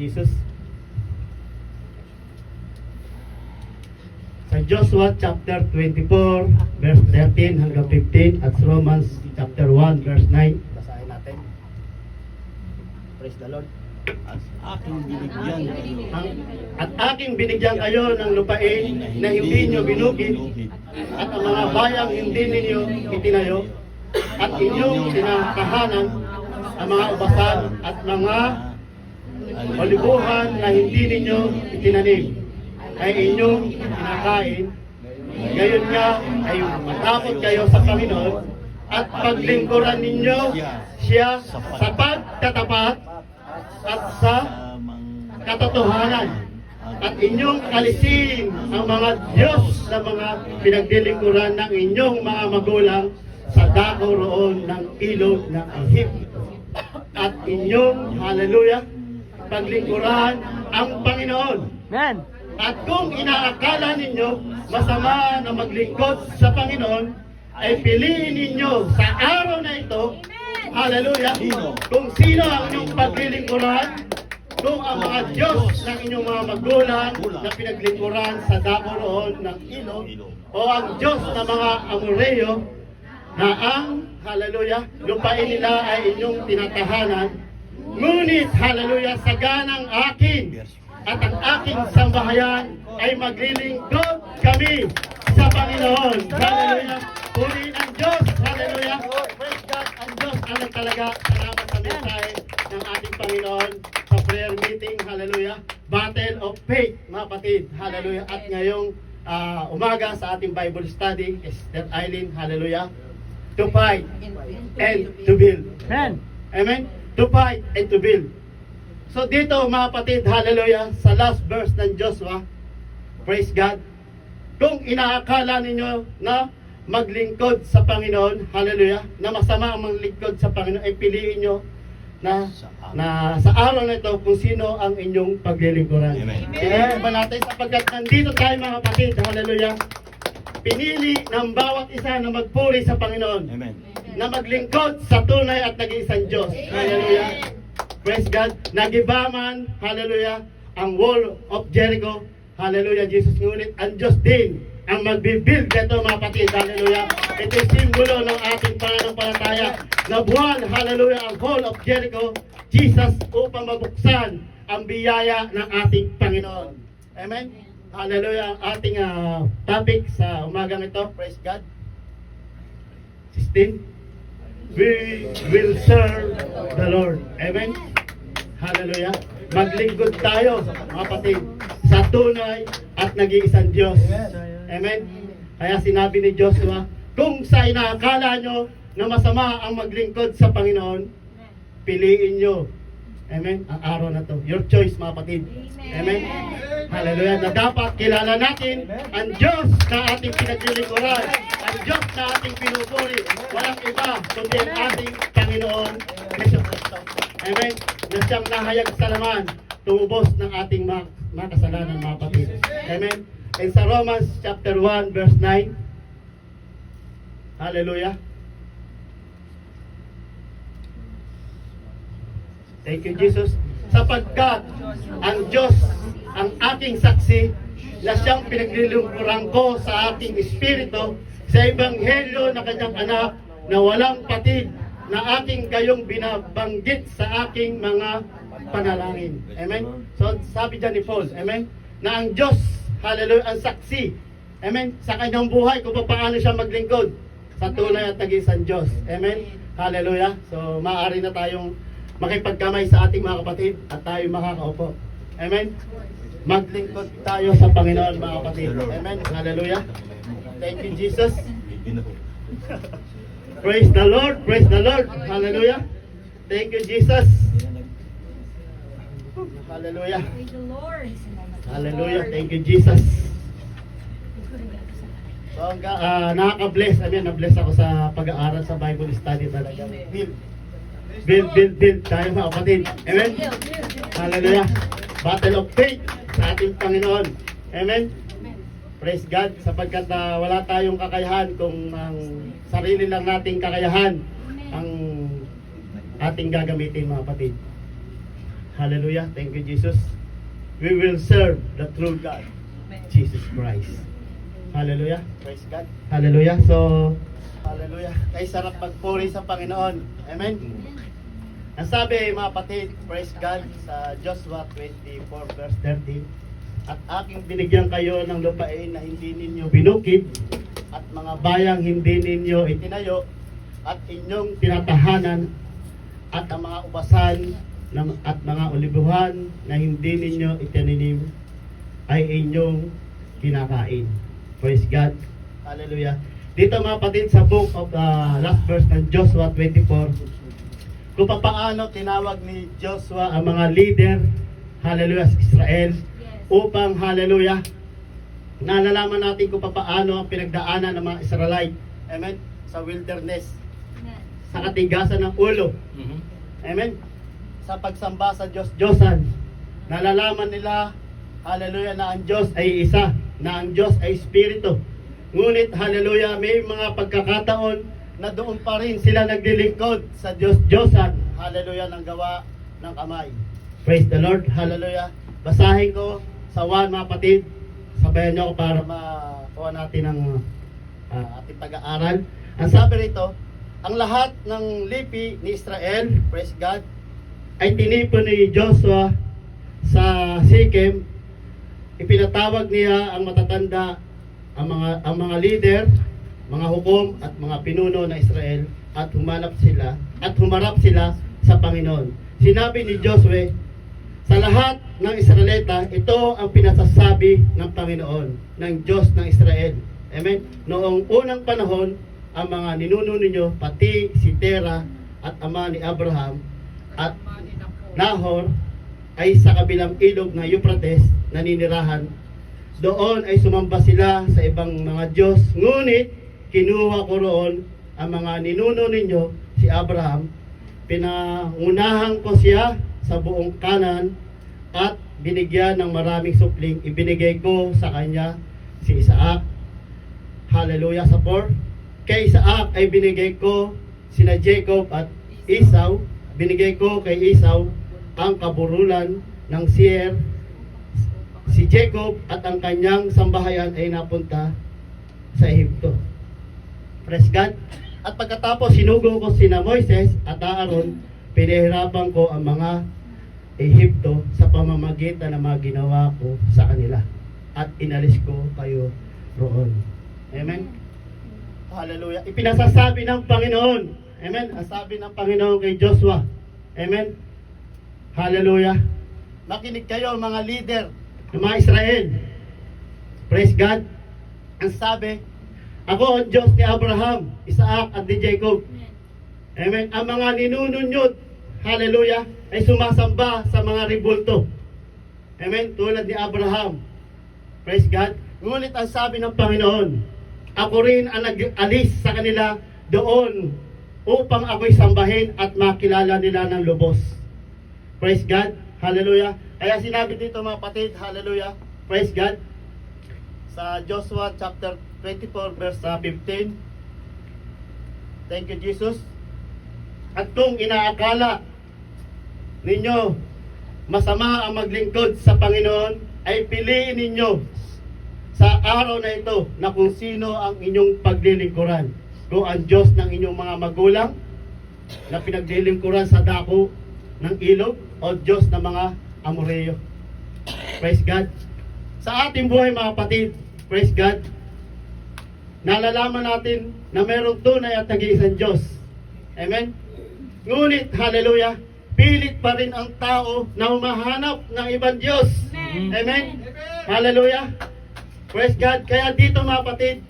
Jesus. Sa Joshua chapter 24, verse 13 hanggang 15 at Romans chapter 1, verse 9. Basahin natin. Praise the Lord. At aking binigyan kayo ng lupain na hindi nyo binukid at ang mga bayang hindi ninyo itinayo at inyong tinatahanan ang mga ubasan at mga olibuhan na hindi ninyo itinanim ay inyong kinakain. Gayon nga ay matakot kayo sa Panginoon at paglingkuran ninyo siya sa pagtatapat at sa katotohanan at inyong alisin ang mga Diyos na mga pinagdilingkuran ng inyong mga magulang sa dako roon ng ilog ng Ehipto at inyong, hallelujah, paglingkuran ang Panginoon. Amen. At kung inaakala ninyo masama na maglingkod sa Panginoon, ay piliin ninyo sa araw na ito, hallelujah, kung sino ang inyong paglilingkuran, kung ang mga Diyos ng inyong mga magulang na pinaglingkuran sa dako roon ng ilog, o ang Diyos ng mga Amoreo na ang, hallelujah, lupain nila ay inyong tinatahanan. Ngunit, hallelujah, saganang akin at ang aking sambahayan ay maglilingkod kami sa Panginoon. Hallelujah. Purihin ang Diyos. Hallelujah. Praise God. Ang Diyos ang nagtalaga. Salamat sa mensahe ng ating Panginoon sa prayer meeting. Hallelujah. Battle of faith, mga kapatid. Hallelujah. At ngayong umaga sa ating Bible study, Sister Eileen, hallelujah, to fight and to build. Amen. Amen? To fight and to build. So dito mga kapatid, hallelujah, sa last verse ng Joshua, praise God, kung inaakala ninyo na maglingkod sa Panginoon, hallelujah, na masama ang maglingkod sa Panginoon, ay piliin nyo na sa araw na ito kung sino ang inyong paglilingkuran. Amen. Kaya ba natin sapagkat nandito tayo mga kapatid, hallelujah, pinili ng bawat isa na magpuri sa Panginoon, Amen. na maglingkod sa tunay at nag-iisang Diyos. Hallelujah. Praise God. Nagibaman, hallelujah, ang wall of Jericho. Hallelujah, Jesus. Ngunit ang Diyos din ang magbibuild dito mga kapatid. Hallelujah. Ito yung simbolo ng ating pananampalataya. Nabuhan, hallelujah, ang wall of Jericho, Jesus, upang mabuksan ang biyaya ng ating Panginoon. Amen. Hallelujah. Ang ating topic sa umagang ito, praise God, 16. We will serve the Lord. Amen. Hallelujah. Maglingkod tayo, mga kapatid, sa tunay at nag-iisang Diyos. Amen. Kaya sinabi ni Joshua, kung sa inaakala nyo na masama ang maglingkod sa Panginoon, piliin nyo, amen, ang araw na to. Your choice, mga kapatid. Amen. Hallelujah. Na dapat kilala natin ang Diyos na ating pinaglilingkuran, ang Diyos na ating pinupuri. Walang iba kundi ang ating Panginoon Jesus Cristo. Amen. Na siyang nahayag sa laman, tumubos ng ating mga kasalanan, mga kapatid. Amen. And sa Romans chapter 1 verse 9, hallelujah. Thank you, Jesus. Sapagkat ang Diyos ang aking saksi na siyang pinaglilingkuran ko sa aking espiritu sa ebanghelyo na kanyang anak na walang patid na aking kayong binabanggit sa aking mga panalangin. Amen? So sabi dyan ni Paul, amen? Na ang Diyos, hallelujah, ang saksi, amen? Sa kanyang buhay kung paano siya maglingkod sa tunay at nag-iisang Diyos. Amen? Hallelujah. So maaari na tayong makipagkamay sa ating mga kapatid at tayo makakaupo. Amen? Maglingkod tayo sa Panginoon, mga kapatid. Amen? Hallelujah. Thank you, Jesus. Praise the Lord. Praise the Lord. Hallelujah. Thank you, Jesus. Hallelujah. Praise the Lord. Hallelujah. Thank you, Jesus. So, nakaka-bless. Na-bless ako sa pag-aaral sa Bible study talaga. Build tayo mga kapatid. Amen? Hallelujah. Battle of faith sa ating Panginoon. Amen? Praise God. Sapagkat wala tayong kakayahan kung ang sarili lang nating kakayahan ang ating gagamitin mga kapatid. Hallelujah. Thank you, Jesus. We will serve the true God, Jesus Christ. Hallelujah. Praise God. Hallelujah. So, hallelujah. Kay sarap magpuri sa Panginoon. Amen. Ang sabi, mga kapatid, praise God, sa Joshua 24 verse 13, at aking binigyan kayo ng lupain na hindi ninyo binukid, at mga bayang hindi ninyo itinayo, at inyong tinatahanan, at ang mga ubasan at mga olibuhan na hindi ninyo itinanim, ay inyong kinakain. Praise God. Hallelujah. Dito mga kapatid, sa book of last verse ng Joshua 24, kung paano tinawag ni Joshua ang mga leader, hallelujah, sa Israel, upang, hallelujah, nalalaman natin kung paano ang pinagdaanan ng mga Israelite, amen, sa wilderness, sa katigasan ng ulo, amen, sa pagsamba sa Diyos-Diyosan, nalalaman nila, hallelujah, na ang Diyos ay isa, na ang Diyos ay Espiritu. Ngunit, hallelujah, may mga pagkakataon na doon pa rin sila naglilingkod sa Diyos-Diyosan, hallelujah, ng gawa ng kamay. Praise the Lord, hallelujah. Basahin ko sa 1, mga kapatid, sabayan niyo ako para makuha natin ang ating pag-aaral. Ang sabi rito, ang lahat ng lipi ni Israel, praise God, ay tinipon ni Joshua sa Shechem. Ipinatawag niya ang matatanda, ang mga leader, mga hukom at mga pinuno ng Israel, at humarap sila sa Panginoon. Sinabi ni Joshua sa lahat ng Israelita, ito ang pinasasabi ng Panginoon, ng Diyos ng Israel. Amen. Noong unang panahon, ang mga ninuno ninyo, pati si Tera at ama ni Abraham at Nahor, ay sa kabilang ilog na Euphrates naninirahan. Doon ay sumamba sila sa ibang mga Diyos, ngunit kinuha ko roon ang mga ninuno ninyo, si Abraham, pinangunahan ko siya sa buong Kanan, at binigyan ng maraming supling, ibinigay ko sa kanya si Isaac. Hallelujah, sa 4. Kay Isaac ay binigay ko sina Jacob at Esau. Binigay ko kay Esau ang kaburulan ng Seir. Si Jacob at ang kanyang sambahayan ay napunta sa Ehipto. Praise God. At pagkatapos sinugo ko sina Moises at Aaron, pinahirapan ko ang mga Ehipto sa pamamagitan ng mga ginawa ko sa kanila, at inalis ko kayo roon. Amen. Hallelujah. Ipinasasabi ng Panginoon. Amen. Ang sabi ng Panginoon kay Joshua. Amen. Hallelujah. Makinig kayo mga leader ng mga Israel. Praise God. Ang sabi, ako ang Diyos ni Abraham, Isaac at ni Jacob. Amen. Ang mga ninununyod, hallelujah, ay sumasamba sa mga ribulto. Amen. Tulad ni Abraham. Praise God. Ngunit ang sabi ng Panginoon, ako rin ang nag-alis sa kanila doon upang ako'y sambahin at makilala nila ng lubos. Praise God. Hallelujah. Kaya sinabi dito mga kapatid, hallelujah, praise God, sa Joshua chapter 24 verse 15. Thank you, Jesus. At kung inaakala ninyo masama ang maglingkod sa Panginoon, ay piliin ninyo sa araw na ito na kung sino ang inyong paglilingkuran. Kung ang Diyos ng inyong mga magulang na pinaglilingkuran sa dako ng ilog, o Diyos ng mga Amoreo. Praise God. Sa ating buhay mga kapatid, praise God, nalalaman natin na mayroong tunay at nag-iisang Diyos. Amen? Ngunit, hallelujah, pilit pa rin ang tao na humahanap ng ibang Diyos. Amen? Hallelujah. Praise God. Kaya dito mga kapatid,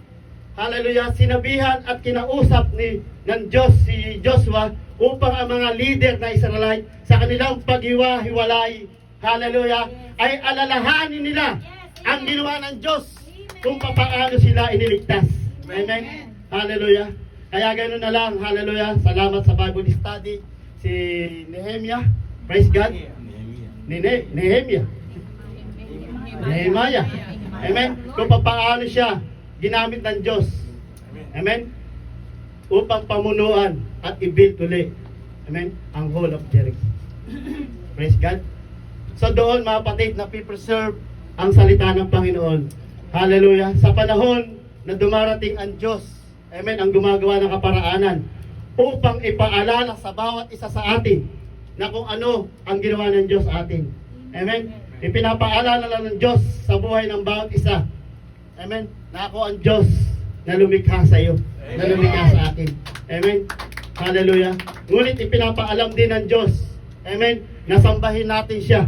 hallelujah, sinabihan at kinausap ng Diyos si Joshua upang ang mga leader na Israelite sa kanilang paghiwa-hiwalay, hallelujah, ay alalahanin nila ang ginawa ng Diyos kung paano sila iniligtas. Amen? Hallelujah. Kaya ganoon na lang, hallelujah. Salamat sa Bible study. Si Nehemiah, praise God. Nehemiah. Amen? Kung paano siya ginamit ng Diyos. Amen? Upang pamunuan at i-build ulit. Amen? Ang whole of Jericho. Praise God. So doon mga kapatid, na preserve ang salita ng Panginoon. Hallelujah. Sa panahon na dumarating ang Diyos, amen, ang gumagawa ng kaparaanan upang ipaalala sa bawat isa sa atin na kung ano ang ginawa ng Diyos sa atin. Amen. Ipinapaalala lang ng Diyos sa buhay ng bawat isa. Amen. Na ako ang Diyos na lumikha sa iyo, na lumikha sa atin. Amen. Hallelujah. Ngunit ipinapaalam din ng Diyos, amen, na sambahin natin siya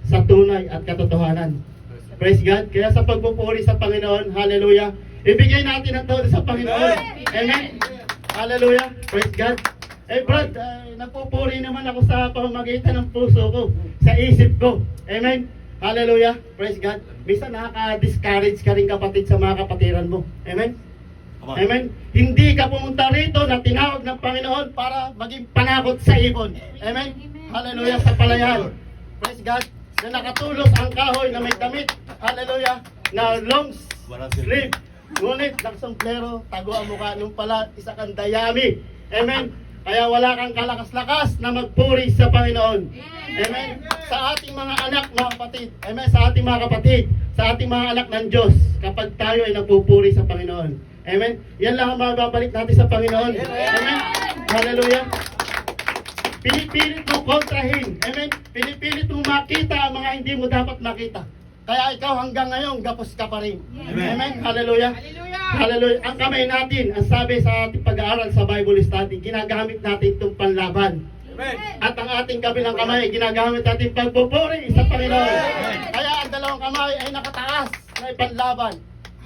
sa tunay at katotohanan. Praise God. Kaya sa pagpupuri sa Panginoon, hallelujah, ibigay natin ang todo sa Panginoon. Amen. Hallelujah. Praise God. Brad, nagpupuri naman ako sa pamamagitan ng puso ko, sa isip ko. Amen. Hallelujah. Praise God. Minsan nakaka-discourage ka rin kapatid sa mga kapatiran mo. Amen. Amen. Hindi ka pumunta rito na tinawag ng Panginoon para maging panakot sa ibon. Amen. Hallelujah. Sa palayan. Praise God. Na nakatulos ang kahoy na may damit. Hallelujah. Na long sleeve. Ngunit nagsomplero, tago ang mukha nung pala, isa kang dayami. Amen. Kaya wala kang kalakas-lakas na magpuri sa Panginoon. Amen. Sa ating mga anak, mga kapatid. Amen. Sa ating mga kapatid. Sa ating mga anak ng Diyos. Kapag tayo ay nagpupuri sa Panginoon. Amen. Yan lang ang mababalik natin sa Panginoon. Amen. Hallelujah. Pinipilit mo kontrahin. Amen. Pinipilit mo makita ang mga hindi mo dapat makita. Kaya ikaw hanggang ngayon, gapos ka pa rin. Amen. Hallelujah. Hallelujah. Ang kamay natin, ang sabi sa ating pag-aaral sa Bible study, ginagamit natin itong panlaban. Amen. At ang ating kabilang kamay, ginagamit natin pagpupuri sa Panginoon. Kaya ang dalawang kamay ay nakataas na ipanlaban.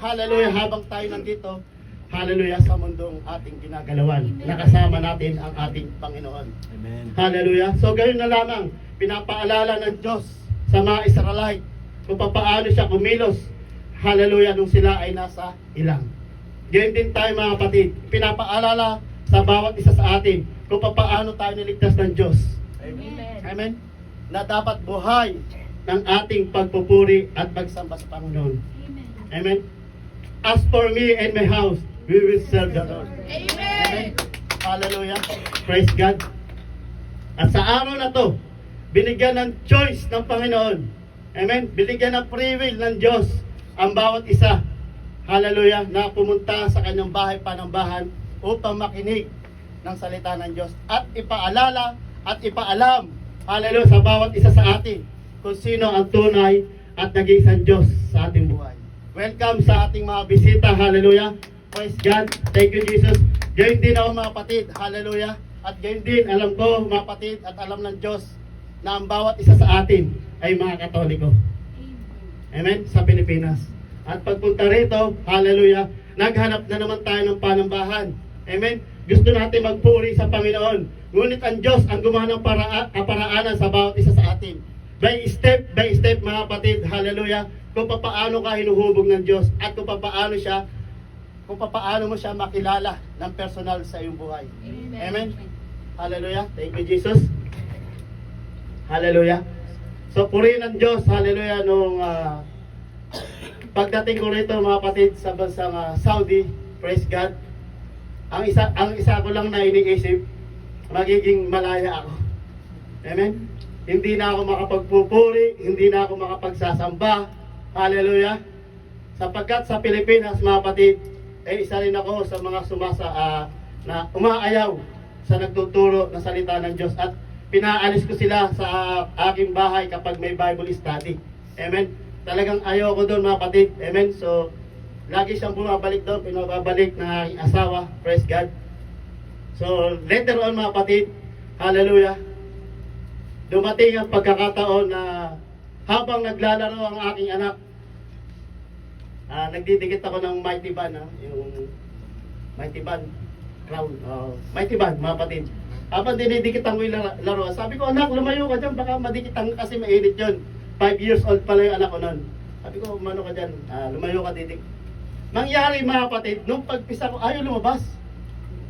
Hallelujah. Habang tayo nandito, hallelujah, sa mundong ating ginagalawan. Nakasama natin ang ating Panginoon. Amen. Hallelujah. So gayon na lamang, pinapaalala ng Diyos sa mga Israelite kung paano siya kumilos. Hallelujah, nung sila ay nasa ilang. Gayon din tayo mga kapatid, pinapaalala sa bawat isa sa atin kung paano tayo niligtas ng Diyos. Amen. Amen. Na dapat buhay ng ating pagpupuri at pagsamba sa Panginoon. Amen. Amen. As for me and my house, we will serve the Lord. Amen. Hallelujah. Praise God. At sa araw na to, binigyan ng choice ng Panginoon. Amen. Binigyan ng free will ng Diyos ang bawat isa. Hallelujah. Na pumunta sa kanyang bahay panambahan upang makinig ng salita ng Diyos. At ipaalala at ipaalam, hallelujah, sa bawat isa sa atin kung sino ang tunay at nag-iisang Diyos sa ating buhay. Welcome sa ating mga bisita. Hallelujah. Praise God. Thank you, Jesus. Gayon din ako mga kapatid. Hallelujah. At gayon din, alam ko mga kapatid at alam ng Diyos na ang bawat isa sa atin ay mga Katoliko. Amen. Sa Pilipinas. At pagpunta rito, hallelujah, naghanap na naman tayo ng panambahan. Amen. Gusto natin magpuri sa Panginoon. Ngunit ang Diyos ang gumawa ng kaparaanan sa bawat isa sa atin. By step, mga kapatid, hallelujah, kung paano ka hinuhubog ng Diyos at kung paano mo siya makilala ng personal sa iyong buhay. Amen. Amen. Hallelujah. Thank you, Jesus. Hallelujah. So, purihin ng Diyos, hallelujah, nung pagdating ko rito, mga kapatid, sa bansang Saudi, praise God, ang isa ko lang na iniisip, magiging malaya ako. Amen. Hindi na ako makapagpupuri, hindi na ako makapagsasamba. Hallelujah. Sapagkat sa Pilipinas, mga kapatid, isa rin ako sa mga na umaayaw sa nagtuturo ng salita ng Diyos. At pinaalis ko sila sa aking bahay kapag may Bible study. Amen. Talagang ayaw ko doon, mga kapatid. Amen. So, lagi siyang bumabalik doon, pinababalik ng aking asawa. Praise God. So, later on, mga kapatid, hallelujah, dumating ang pagkakataon na habang naglalaro ang aking anak, nagdidikit ako ng Mighty Band, yung Mighty Band crown, Mighty Band, mga kapatid. Habang dinidikitan ko yung laro, sabi ko, anak, lumayo ka dyan, baka madikitan kasi mainit yun. 5 years old pala yung anak ko nun. Sabi ko, umano ka dyan, lumayo ka didik. Nangyari, mga kapatid, nung pagpisa ko, ayaw lumabas.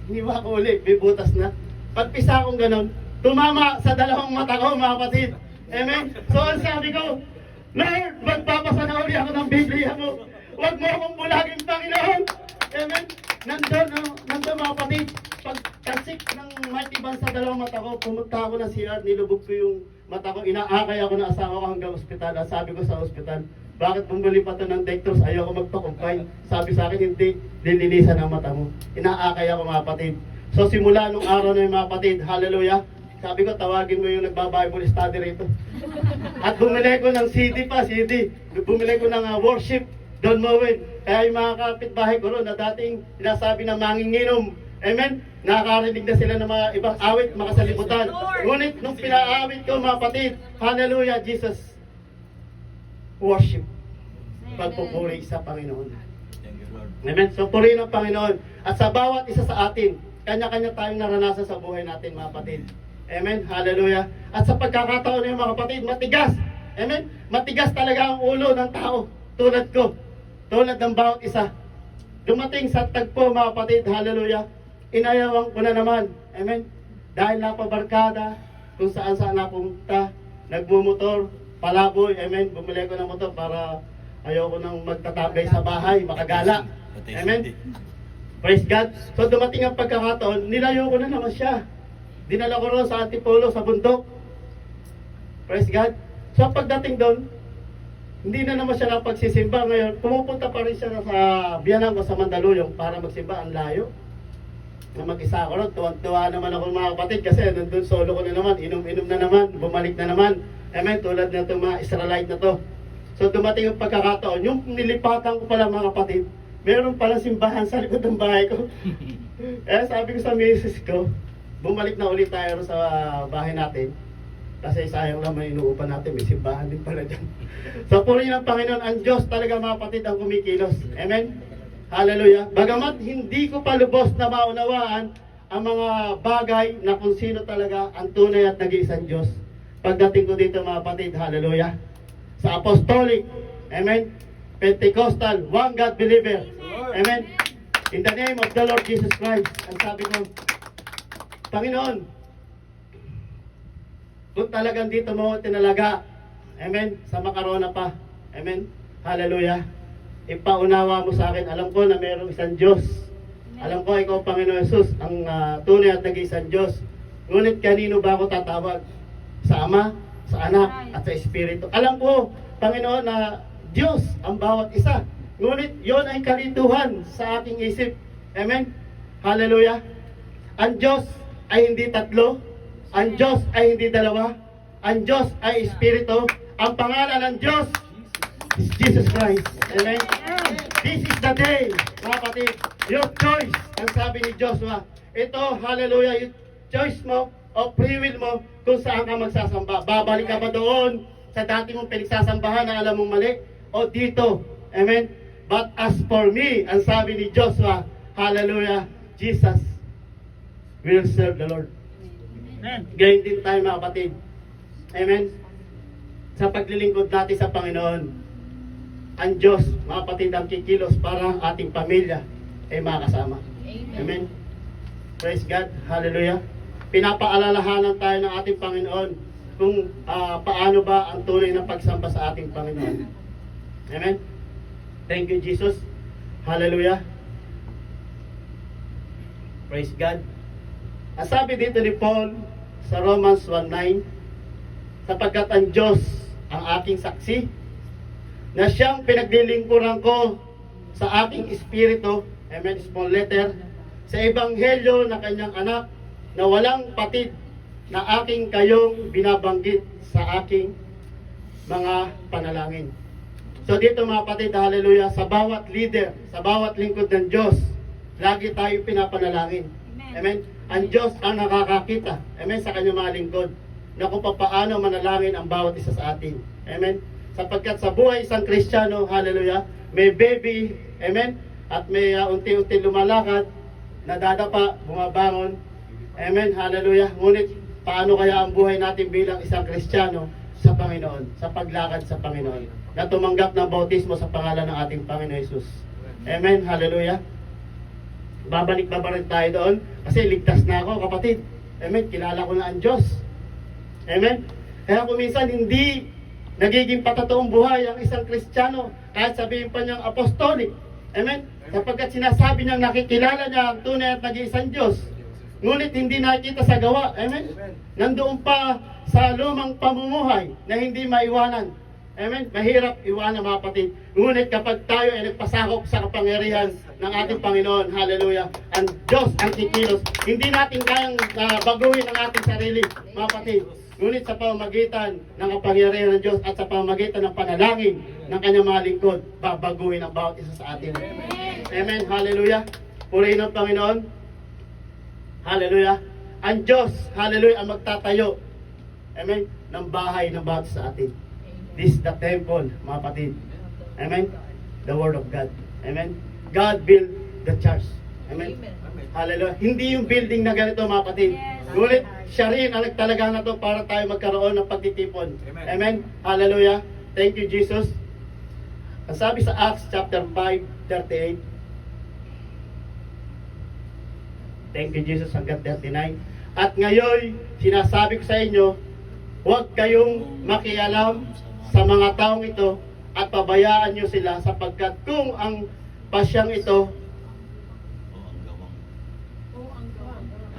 Hiniwa ko ulit, may butas na. Pagpisa kong ganun, tumama sa dalawang mata ko, mga kapatid. Amen? So, ang sabi ko, Lord, magpapasanauli ako ng Biblia mo. Huwag mo akong bulagin, Panginoon. Amen? Nandun, mga kapatid, pagkasik ng Mighty Band saan sa dalawang mata ko, pumunta ako ng CR, nilubog ko yung mata ko, inaakay ako ng asawa ko hanggang ospital. At sabi ko sa ospital, bakit bumili pa to ng Dectors? Ayaw ko magpa-confine. Sabi sa akin, hindi, lilinisan ang mata mo. Inaakay ako mga kapatid. So simula nung araw na yung mga kapatid, hallelujah, sabi ko, tawagin mo yung nagba-Bible study rito. At bumili ko ng CD pa, CD. Bumili ko ng worship, Don Mowen. Kaya yung mga kapitbahay ko ron na dating sinasabi na manginginom, amen, nakakarinig na sila ng mga ibang awit, makasalimutan. Ngunit nung pinaawit ko mga kapatid, hallelujah, Jesus, worship, pagpupuri sa Panginoon. Amen. So purihin ang Panginoon. At sa bawat isa sa atin, kanya-kanya tayong naranasan sa buhay natin mga kapatid. Amen. Hallelujah. At sa pagkakataon ng mga kapatid, matigas. Amen. Matigas talaga ang ulo ng tao. Tulad ko. Tulad ng bawat isa. Dumating sa tagpo mga kapatid. Hallelujah. Inayawan ko na naman. Amen. Dahil napabarkada, kung saan-saan napunta, nagmumotor, palaboy. Amen. Bumili ko ng motor para ayoko nang magtatabay sa bahay, makagala. Amen. Praise God. So dumating ang pagkakataon, nilayo ko na naman siya. Dinala ko rin sa Antipolo, sa bundok. Praise God. So pagdating doon, hindi na naman siya napagsisimba. Ngayon, pumupunta pa rin siya sa biyanan ko sa Mandaluyong para magsimba. Ang layo. Na mag-isa ako rin. Tuwan-tuwa naman ako mga kapatid kasi nandun solo ko na naman. Inom-inom na naman. Bumalik na naman. Amen. Tulad na itong mga Israelite na to. So dumating yung pagkakataon. Yung nilipatan ko pala mga kapatid, meron pala simbahan sa likod ng bahay ko. Kaya sabi ko sa misis ko, bumalik na ulit tayo sa bahay natin. Kasi sayang lang may inuupan natin, may simbahan din pala dyan. So purihin ng Panginoon, ang Diyos talaga mga kapatid ang kumikilos. Amen? Hallelujah. Bagamat hindi ko pa lubos na maunawaan ang mga bagay na kung sino talaga ang tunay at nag-iisang Diyos. Pagdating ko dito mga kapatid, hallelujah. Sa apostolic, amen, Pentecostal, one God believer, amen, in the name of the Lord Jesus Christ. Ang sabi ko, Panginoon, kung talagang dito mo tinalaga, amen, sa makarona pa, amen, hallelujah, ipaunawa mo sa akin, alam ko na mayroong isang Diyos, alam ko ikaw Panginoon Jesus, ang tunay at nag-iisang Diyos, ngunit kanino ba ako tatawag? Sa Ama, sa Anak, at sa Espiritu. Alam ko, Panginoon, na Diyos ang bawat isa. Ngunit yon ay kalituhan sa aking isip. Amen? Hallelujah. Ang Diyos ay hindi tatlo. Ang Diyos ay hindi dalawa. Ang Diyos ay Espiritu. Ang pangalan ng Diyos is Jesus Christ. Amen? This is the day, mga kapatid. Your choice, ang sabi ni Joshua. Ito, hallelujah, yung choice mo o free will mo kung saan ka magsasamba. Babalik ka ba doon sa dati mong pinagsasambahan na alam mong mali? O dito? Amen? But as for me, ang sabi ni Joshua, hallelujah, Jesus will serve the Lord. Amen. Gayon din tayo mga kapatid. Amen? Sa paglilingkod natin sa Panginoon, ang Diyos, mga kapatid, ang kikilos para ang ating pamilya ay makasama. Amen? Praise God. Hallelujah. Pinapaalalahanan tayo ng ating Panginoon kung paano ba ang tunay na pagsamba sa ating Panginoon. Amen? Thank you, Jesus. Hallelujah. Praise God. Ang sabi dito ni Paul sa Romans 1:9, sapagkat ang Diyos ang aking saksi, na siyang pinaglilingkuran ko sa aking espiritu, amen, small letter, sa ebanghelyo na kanyang anak, na walang patid na aking kayong binabanggit sa aking mga panalangin. So dito mga kapatid, hallelujah, sa bawat leader, sa bawat lingkod ng Diyos, lagi tayo pinapanalangin. Amen. Ang Diyos ang nakakakita, amen, sa kanyang mga lingkod, na kung paano manalangin ang bawat isa sa atin. Amen. Sapagkat sa buhay isang Kristiyano, hallelujah, may baby, amen, at may unti-unti lumalakad, nadadapa, bumabangon. Amen, hallelujah. Ngunit, paano kaya ang buhay natin bilang isang Kristiyano sa Panginoon, sa paglakad sa Panginoon, na tumanggap ng bautismo sa pangalan ng ating Panginoon Jesus. Amen, hallelujah. Babalik ba rin tayo doon? Kasi ligtas na ako, kapatid. Amen, kilala ko na ang Diyos. Amen. Kaya kung minsan hindi nagiging patatoong buhay ang isang Kristiyano, kahit sabihin pa niyang apostolic. Amen. Sapagkat sinasabi niyang nakikilala niya ang tunay at nag-iisang Diyos. ngunit hindi nakita sa gawa. Amen? Nandoon pa sa lumang pamumuhay na hindi maiwanan. Amen? Mahirap iwanan mga kapatid. Ngunit kapag tayo ay nagpasakop sa kapangyarihan ng ating Panginoon, hallelujah, ang Diyos ang kikilos. Hindi natin kayang baguhin ang ating sarili, mga kapatid. Ngunit sa pamamagitan ng kapangyarihan ng Diyos at sa pamamagitan ng panalangin ng kanyang mga lingkod, babaguhin ang bawat isa sa atin. Amen? Hallelujah. Purihin ang Panginoon. Hallelujah. Ang Diyos, hallelujah, ang magtatayo. Amen? Ng bahay ng bawat isa sa atin. This is the temple, mga kapatid. Amen? The Word of God. Amen? God built the church. Amen? Hallelujah. Hindi yung building na ganito, mga kapatid. Ngunit siya rin ang nagtalaga na to para tayo magkaroon ng pagtitipon. Amen? Hallelujah. Thank you, Jesus. Ang sabi sa Acts chapter 5:38. Thank you, Jesus, hanggang 39. At ngayon, sinasabi ko sa inyo, huwag kayong makialam sa mga taong ito at pabayaan nyo sila sapagkat kung ang pasyang ito,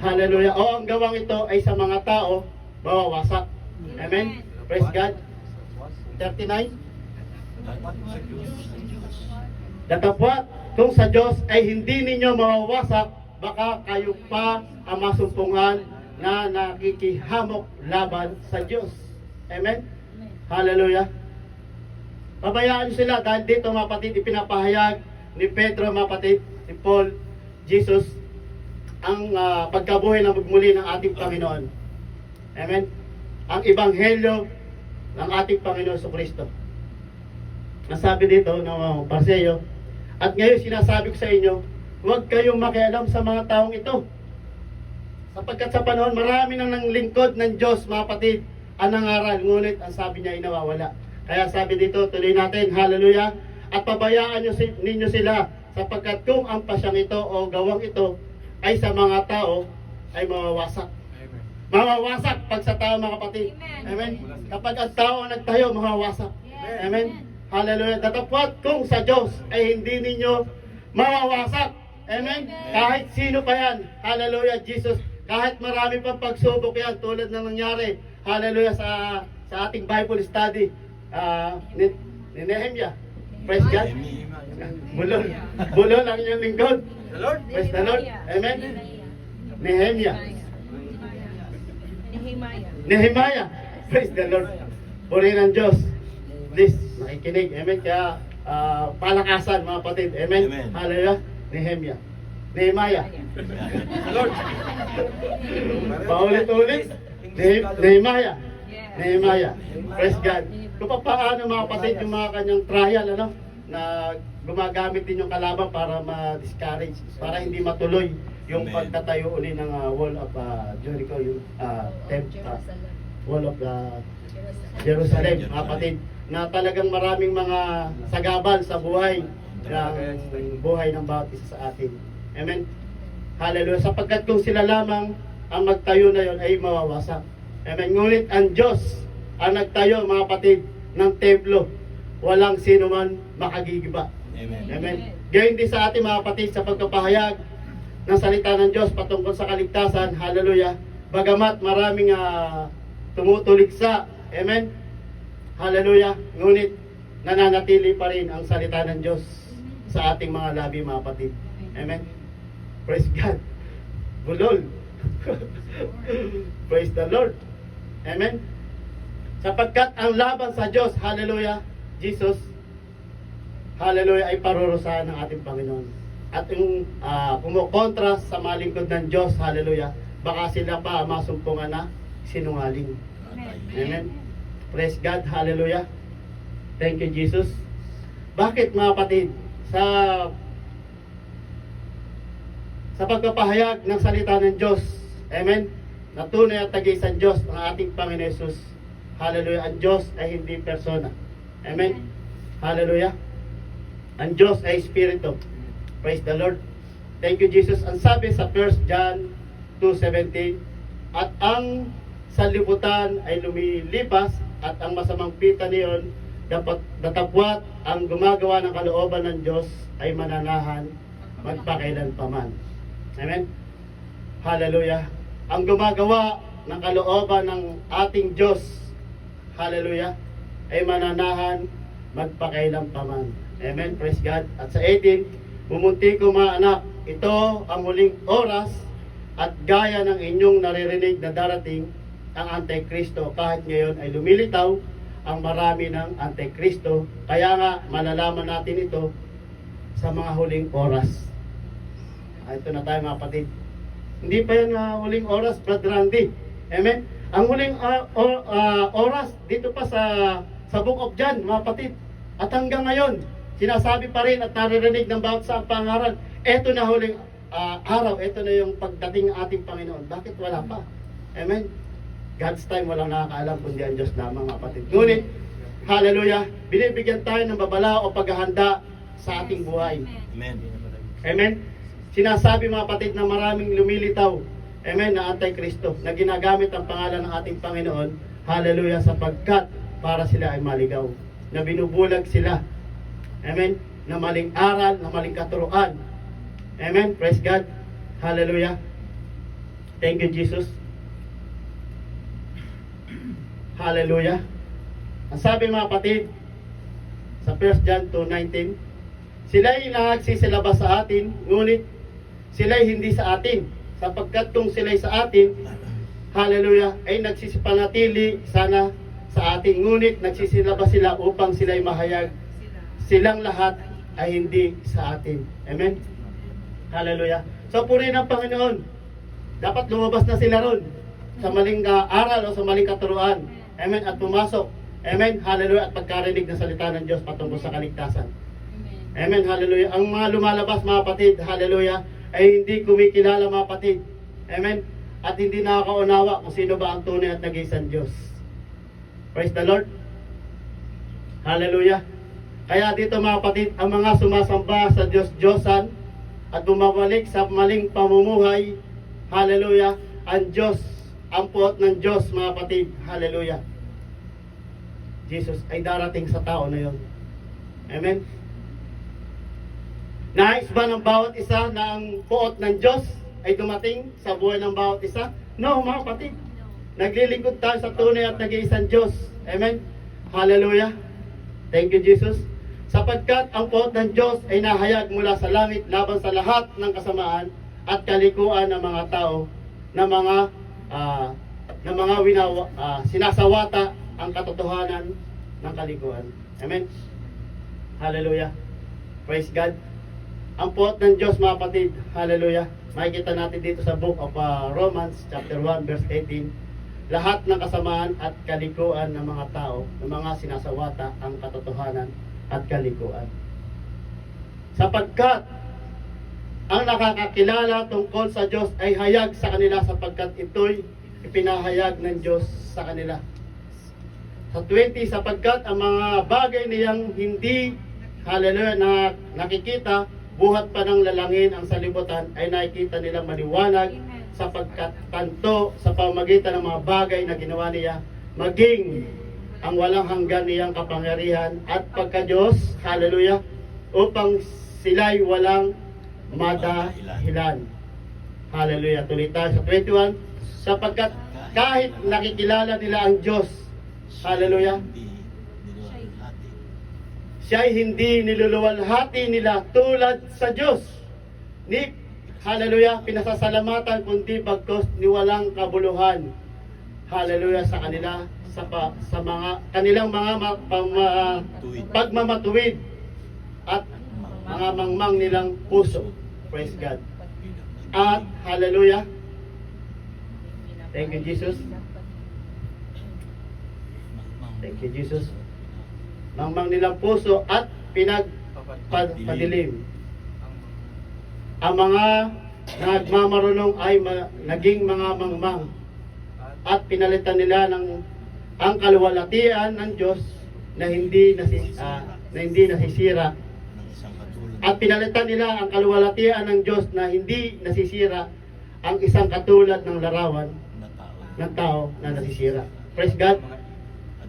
hallelujah, o ang gawang ito ay sa mga tao, mawawasak. Amen? Praise God. 39. Datapwat, kung sa Diyos ay hindi ninyo mawawasak, baka kayo pa ang masumpungan na nakikihamok laban sa Diyos. Amen? Hallelujah. Pabayaan nyo sila dahil dito, mga kapatid, ipinapahayag ni Pedro, mga kapatid, ni Paul, Jesus, ang pagkabuhay na magmuli ng ating Panginoon. Amen? Ang ebanghelyo ng ating Panginoon sa Kristo. Nasabi dito ng Parseo, at ngayon sinasabi ko sa inyo, huwag kayong makialam sa mga taong ito. Sapagkat sa panahon, marami nang nanglingkod ng Diyos, mga kapatid, ang nangaral, ngunit ang sabi niya ay nawawala. Kaya sabi dito, tuloy natin, hallelujah, at pabayaan ninyo sila, sapagkat kung ang pasyang ito o gawang ito ay sa mga tao, ay mawawasak. Mawawasak pag sa tao, mga kapatid. Amen? Kapag ang tao ang nagtayo, mawawasak. Amen? Hallelujah. Datapwat kung sa Diyos ay hindi ninyo mawawasak. Amen? Kahit sino pa yan. Hallelujah, Jesus. Kahit marami pang pagsubok yan, tulad ng nangyari, hallelujah, sa ating Bible study, ni Nehemia. Praise God. Bulol ang inyong lingkod. Praise the Lord. Amen? Nehemia. Nehemiah. Praise the Lord. Purihin ang Diyos. Please, nakikinig. Amen? Kaya, palakasan, mga kapatid. Amen? Hallelujah. Nehemia. Nehemiah. Lord. Paulit-ulit. Nehemiah. Nehemiah. Praise God. Kung paano, mga kapatid, yung mga kanyang trial, na gumagamit din yung kalaban para ma-discourage, para hindi matuloy yung pagtatayo uli ng wall of Jericho, yung wall of Jerusalem, mga kapatid, na talagang maraming mga sagabal sa buhay ng bawat isa sa atin. Amen? Hallelujah. Sapagkat kung sila lamang ang magtayo na yon ay mawawasak. Amen? Ngunit ang Diyos ang nagtayo, mga kapatid, ng templo. Walang sino man makagigiba. Amen? Amen? Gayon din sa ating mga kapatid sa pagpapahayag ng salita ng Diyos patungkol sa kaligtasan. Hallelujah. Bagamat maraming tumutuliksa. Amen? Hallelujah. Ngunit nananatili pa rin ang salita ng Diyos sa ating mga labi, mga kapatid. Amen? Praise God. Bulol. Praise the Lord. Amen? Sapagkat ang laban sa Diyos, hallelujah, Jesus, hallelujah, ay parurusahan ng ating Panginoon. At yung kumukontra sa mga lingkod ng Diyos, hallelujah, baka sila pa masumpungan na sinungaling. Amen? Praise God, hallelujah. Thank you, Jesus. Bakit, mga kapatid? Sa pagpapahayag ng salita ng Diyos, amen, na tunay at tagisan Diyos ang ating Panginoon Jesus. Hallelujah. Ang Diyos ay hindi persona. Amen. Hallelujah. Ang Diyos ay Espiritu. Praise the Lord. Thank you, Jesus. Ang sabi sa 1 John 2:17, at ang sanlibutan ay lumilipas at ang masamang pita niyon dapat datapwat ang gumagawa ng kalooban ng Diyos ay mananahan magpakailan paman. Amen. hallelujah, ang gumagawa ng kalooban ng ating Diyos, hallelujah, ay mananahan magpakailanpaman. Amen, praise God. At sa 18, bumunti ko mga anak, ito ang muling oras at gaya ng inyong naririnig na darating ang Antikristo. Kahit ngayon ay lumilitaw ang marami ng Antikristo. Kaya nga malalaman natin ito sa mga huling oras. Ito na tayo mga kapatid. Hindi pa yan huling oras, Brother Randy. Amen. Ang huling oras dito pa sa Book of John, mga kapatid. At hanggang ngayon, sinasabi pa rin at naririnig ng bawat sa pangaral, eto na huling araw, eto na yung pagdating ng ating Panginoon. Bakit wala pa? Amen. God's time, walang nakakaalam kundi ang Diyos lamang, mga kapatid. Ngunit, hallelujah, binibigyan tayo ng babala o paghahanda sa ating buhay. Amen. Amen. Sinasabi, mga kapatid, na maraming lumilitaw, amen, na Antikristo, na ginagamit ang pangalan ng ating Panginoon, hallelujah, sapagkat para sila ay maligaw, na binubulag sila, amen, na maling aral, na maling katuruan. Amen, praise God, hallelujah. Thank you, Jesus. Hallelujah. Ang sabi, mga kapatid, sa 1 John 2:19, sila'y nagsisilabas sa atin, ngunit sila'y hindi sa atin, sapagkat kung sila'y sa atin, hallelujah, ay nagsisipanatili sana sa atin, ngunit nagsisilabas sila upang sila'y mahayag, silang lahat ay hindi sa atin. Amen? Hallelujah. So, purihin ang Panginoon. Dapat lumabas na sila ron sa maling aral o sa maling katuruan. Amen? At pumasok. Amen? Hallelujah. At pagkarinig ng salita ng Diyos patungkol sa kaligtasan. Amen? Hallelujah. Ang mga lumalabas, mga kapatid, hallelujah, ay hindi kumikilala, mga kapatid. Amen? At hindi nakakaunawa kung sino ba ang tunay at nag-iisang Diyos. Praise the Lord. Hallelujah. Kaya dito, mga kapatid, ang mga sumasamba sa Diyos-Diyosan at bumabalik sa maling pamumuhay, hallelujah, ang Diyos, ang puot ng Diyos, mga kapatid, hallelujah, Jesus ay darating sa tao na yon. Amen. Nais ba ng bawat isa na ang puot ng Diyos ay dumating sa buhay ng bawat isa? No, mga kapatid. Naglilingkod tayo sa tunay at nag-iisang Diyos. Amen. Hallelujah. Thank you, Jesus. Sapagkat ang puot ng Diyos ay nahayag mula sa langit laban sa lahat ng kasamaan at kalikuan ng mga tao na mga sinasawata ang katotohanan ng kalikuan. Amen. Hallelujah. Praise God. Ang puot ng Diyos, mga kapatid, hallelujah, makikita natin dito sa book of Romans chapter 1 verse 18, lahat ng kasamaan at kalikuan ng mga tao, ng mga sinasawata ang katotohanan at kalikuan. Sapagkat ang nakakakilala tungkol sa Diyos ay hayag sa kanila, sapagkat ito'y ipinahayag ng Diyos sa kanila. Sa 20, sapagkat ang mga bagay niyang hindi, hallelujah, na nakikita, buhat pa ng lalangin ang salibutan, ay nakikita nilang maliwanag, sapagkat tanto sa pamagitan ng mga bagay na ginawa niya, maging ang walang hanggan niyang kapangyarihan at pagka-Diyos, hallelujah, upang sila'y walang madahilan. Hallelujah. Tuloy tayo sa 21, sapagkat kahit nakikilala nila ang Diyos, hallelujah, siya'y hindi niluluwalhati nila tulad sa Diyos. Ni, hallelujah, pinasasalamatan kundi bagkos ni walang kabuluhan. Hallelujah, sa kanila, sa mga kanilang mga pagmamatuwid at mga mangmang nilang puso. Praise God. At hallelujah. Thank you, Jesus. Thank you, Jesus. Mangmang nilang puso at pinagpadilim. Ang mga nagmamarunong ay naging mga mangmang at pinalitan nila ang kaluwalhatian ng Diyos na hindi nasisira. At pinalitan nila ang kaluwalhatian ng Diyos na hindi nasisira, ang isang katulad ng larawan ng tao na nasisira. Praise God.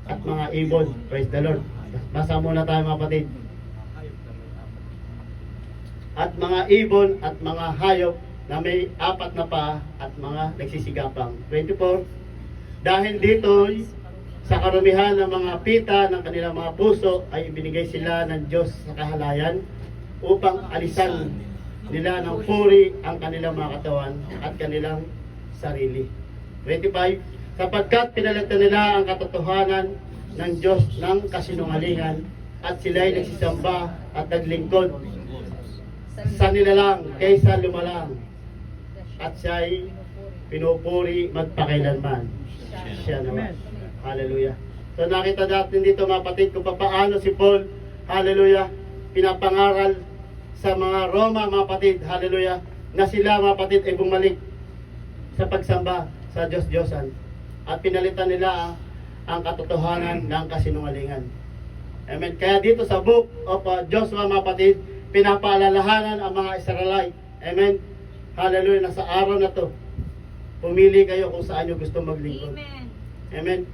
At mga ibon, praise the Lord. Basa muna tayo, mga kapatid. At mga ibon at mga hayop na may 4 na paa at mga nagsisigapang. 24. Dahil dito, sa karumihan ng mga pita ng kanilang mga puso ay ibinigay sila ng Diyos sa kahalayan upang alisan nila ng puri ang kanilang mga katawan at kanilang sarili. 25. Sapagkat pinalitan nila ang katotohanan ng Diyos ng kasinungalingan at sila'y nagsisamba at naglingkod sa nilalang kaysa lumalang at siya'y pinupuri magpakailanman. Siya naman. Hallelujah. So nakita natin dito mga kapatid kung paano si Paul, hallelujah, pinapangaral sa mga Roma mga kapatid, hallelujah, na sila mga kapatid ay bumalik sa pagsamba sa Diyos-Diyosan at pinalitan nila ang katotohanan ng kasinungalingan. Amen. Kaya dito sa book of Joshua mga kapatid, pinapaalalahanan ang mga Israelite. Amen. Hallelujah. Na sa araw na to, pumili kayo kung saan nyo gusto maglingkod. Amen.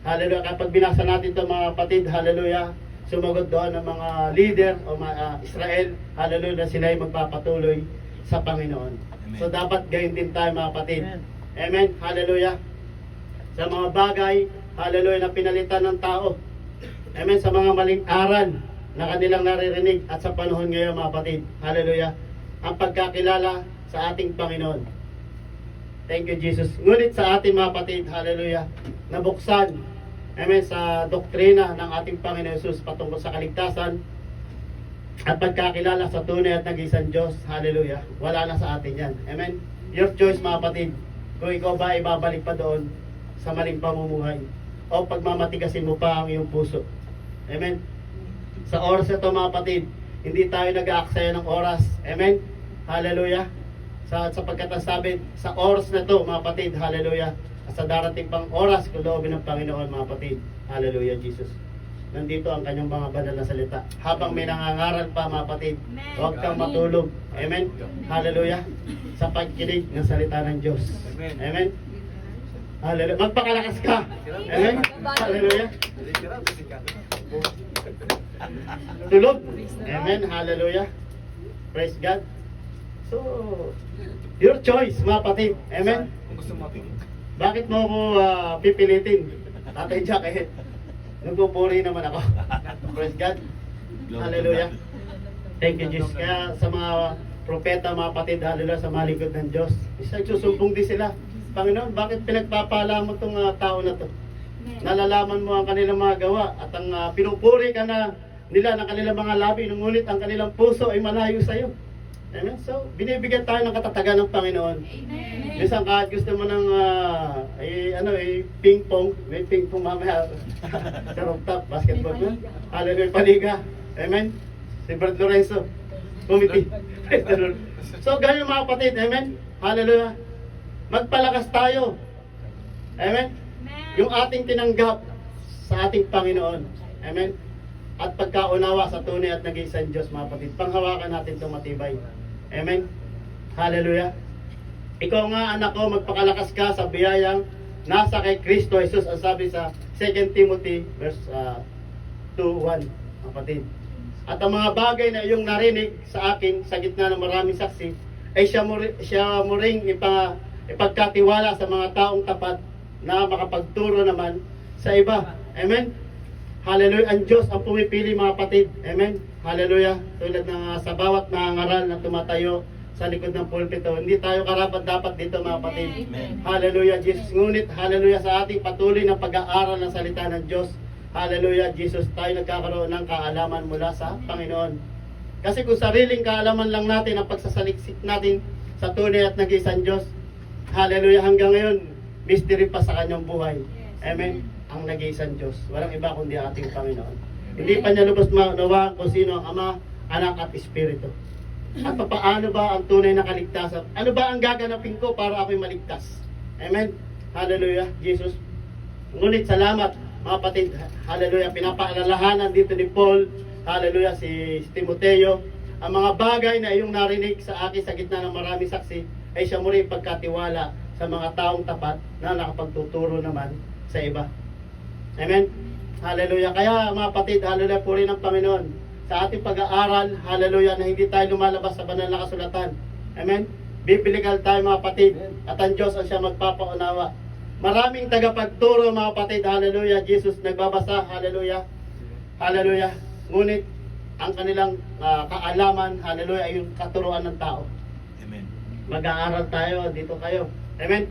Hallelujah. Kapag binasa natin ito mga kapatid, hallelujah, sumagot doon ng mga leader o mga Israel, hallelujah, na sila ay magpapatuloy sa Panginoon. Amen. So dapat gayon din tayo mga kapatid. Amen. Hallelujah. Sa mga bagay, hallelujah, na pinalitan ng tao. Amen. Sa mga maling aral na kanilang naririnig at sa panahon ngayon mga kapatid, hallelujah, ang pagkakilala sa ating Panginoon. Thank you, Jesus. Ngunit sa ating mga kapatid, hallelujah, nabuksan, amen, sa doktrina ng ating Panginoon Jesus patungkol sa kaligtasan at pagkakilala sa tunay at nag-iisang Diyos, hallelujah, wala na sa atin yan. Amen. Your choice mga kapatid, kung ikaw ba ibabalik pa doon sa maling pamumuhay o pagmamatigasin mo pa ang iyong puso. Amen. Sa oras na ito mga kapatid, hindi tayo nag-aaksaya ng oras. Amen. Hallelujah. Sapagkat ang sabi, sa oras na ito mga kapatid, hallelujah, at sa darating pang oras, kung loobin ng Panginoon mga kapatid, hallelujah, Jesus. Nandito ang kanyang mga banal na salita. Habang may nangangaral pa mga kapatid, huwag kang matulog. Amen. Hallelujah. Sa pagkinig ng salita ng Diyos. Amen. Hallelujah. Magpakalakas ka. Amen. Hallelujah. Tulog. Amen. Hallelujah. Praise God. So, your choice mga kapatid. Amen. Kung gusto mo matulog. Bakit mo ako pipilitin? Tatay Jack eh. Nagpupuri naman ako. Praise God. Hallelujah. Thank you, Jesus. Kaya sa mga propeta, mga kapatid, hallelujah, sa mga lingkod ng Diyos, nagsusumbong din sila. Panginoon, bakit pinagpapala mo itong tao na to? Nalalaman mo ang kanilang mga gawa at ang pinupuri ka na nila ng kanilang mga labi, ngunit ang kanilang puso ay malayo sa iyo. Amen? So, binibigyan tayo ng katatagan ng Panginoon. Amen. Minsan kahit gusto mo ng ping-pong, may ping-pong mamaya sa rooftop, basketball na. Hallelujah, paliga. Amen? Si Brad Lorenzo, committee. So, ganyan mga kapatid, amen? Hallelujah. Magpalakas tayo. Amen? Yung ating tinanggap sa ating Panginoon. Amen? At pagkaunawa sa tunay at nag-iisang Diyos, mga kapatid, panghawakan natin itong matibay. Amen? Hallelujah. Ikaw nga anak ko, magpakalakas ka sa biyayang nasa kay Kristo Jesus, ang sabi sa 2 Timothy verse 2:1, kapatid. At ang mga bagay na iyong narinig sa akin sa gitna ng maraming saksi ay siya mo ring ipagkatiwala sa mga taong tapat na makapagturo naman sa iba. Amen? Hallelujah. Ang Diyos ang pumipili mga kapatid. Amen? Hallelujah. Tulad ng sa bawat nangangaral na tumatayo sa likod ng pulpito, hindi tayo karapat-dapat dito mga kapatid. Amen. Hallelujah, Jesus. Ngunit, hallelujah, sa ating patuloy na pag-aaral ng salita ng Diyos, hallelujah, Jesus, tayo nagkakaroon ng kaalaman mula sa Panginoon. Kasi kung sariling kaalaman lang natin ang pagsasaliksik natin sa tunay at nag-iisang Diyos, hallelujah, hanggang ngayon, mystery pa sa kanyang buhay. Amen? Ang nag-iisang Diyos. Walang iba kundi ating Panginoon. Hindi pa niya lubos maunawaan kung sino ang Ama, Anak at Espiritu. At paano ba ang tunay na kaligtasan? Ano ba ang gaganapin ko para ako'y maligtas? Amen? Hallelujah, Jesus. Ngunit salamat, mga kapatid, hallelujah, pinapaalalahanan dito ni Paul, hallelujah, si Timoteo, ang mga bagay na iyong narinig sa akin sa gitna ng maraming saksi, ay siya mo rin pagkatiwala sa mga taong tapat na nakapagtuturo naman sa iba. Amen? Hallelujah. Kaya mga kapatid, hallelujah, puri ng Panginoon sa ating pag-aaral, hallelujah, na hindi tayo lumalabas sa banal na kasulatan. Amen? biblical tayo mga kapatid, at ang Diyos ang siya magpapaunawa. Maraming tagapagturo mga kapatid, hallelujah, Jesus nagbabasa, hallelujah, hallelujah. Ngunit ang kanilang kaalaman, hallelujah, ay yung katuruan ng tao. Amen. Mag-aaral tayo, dito kayo. Amen.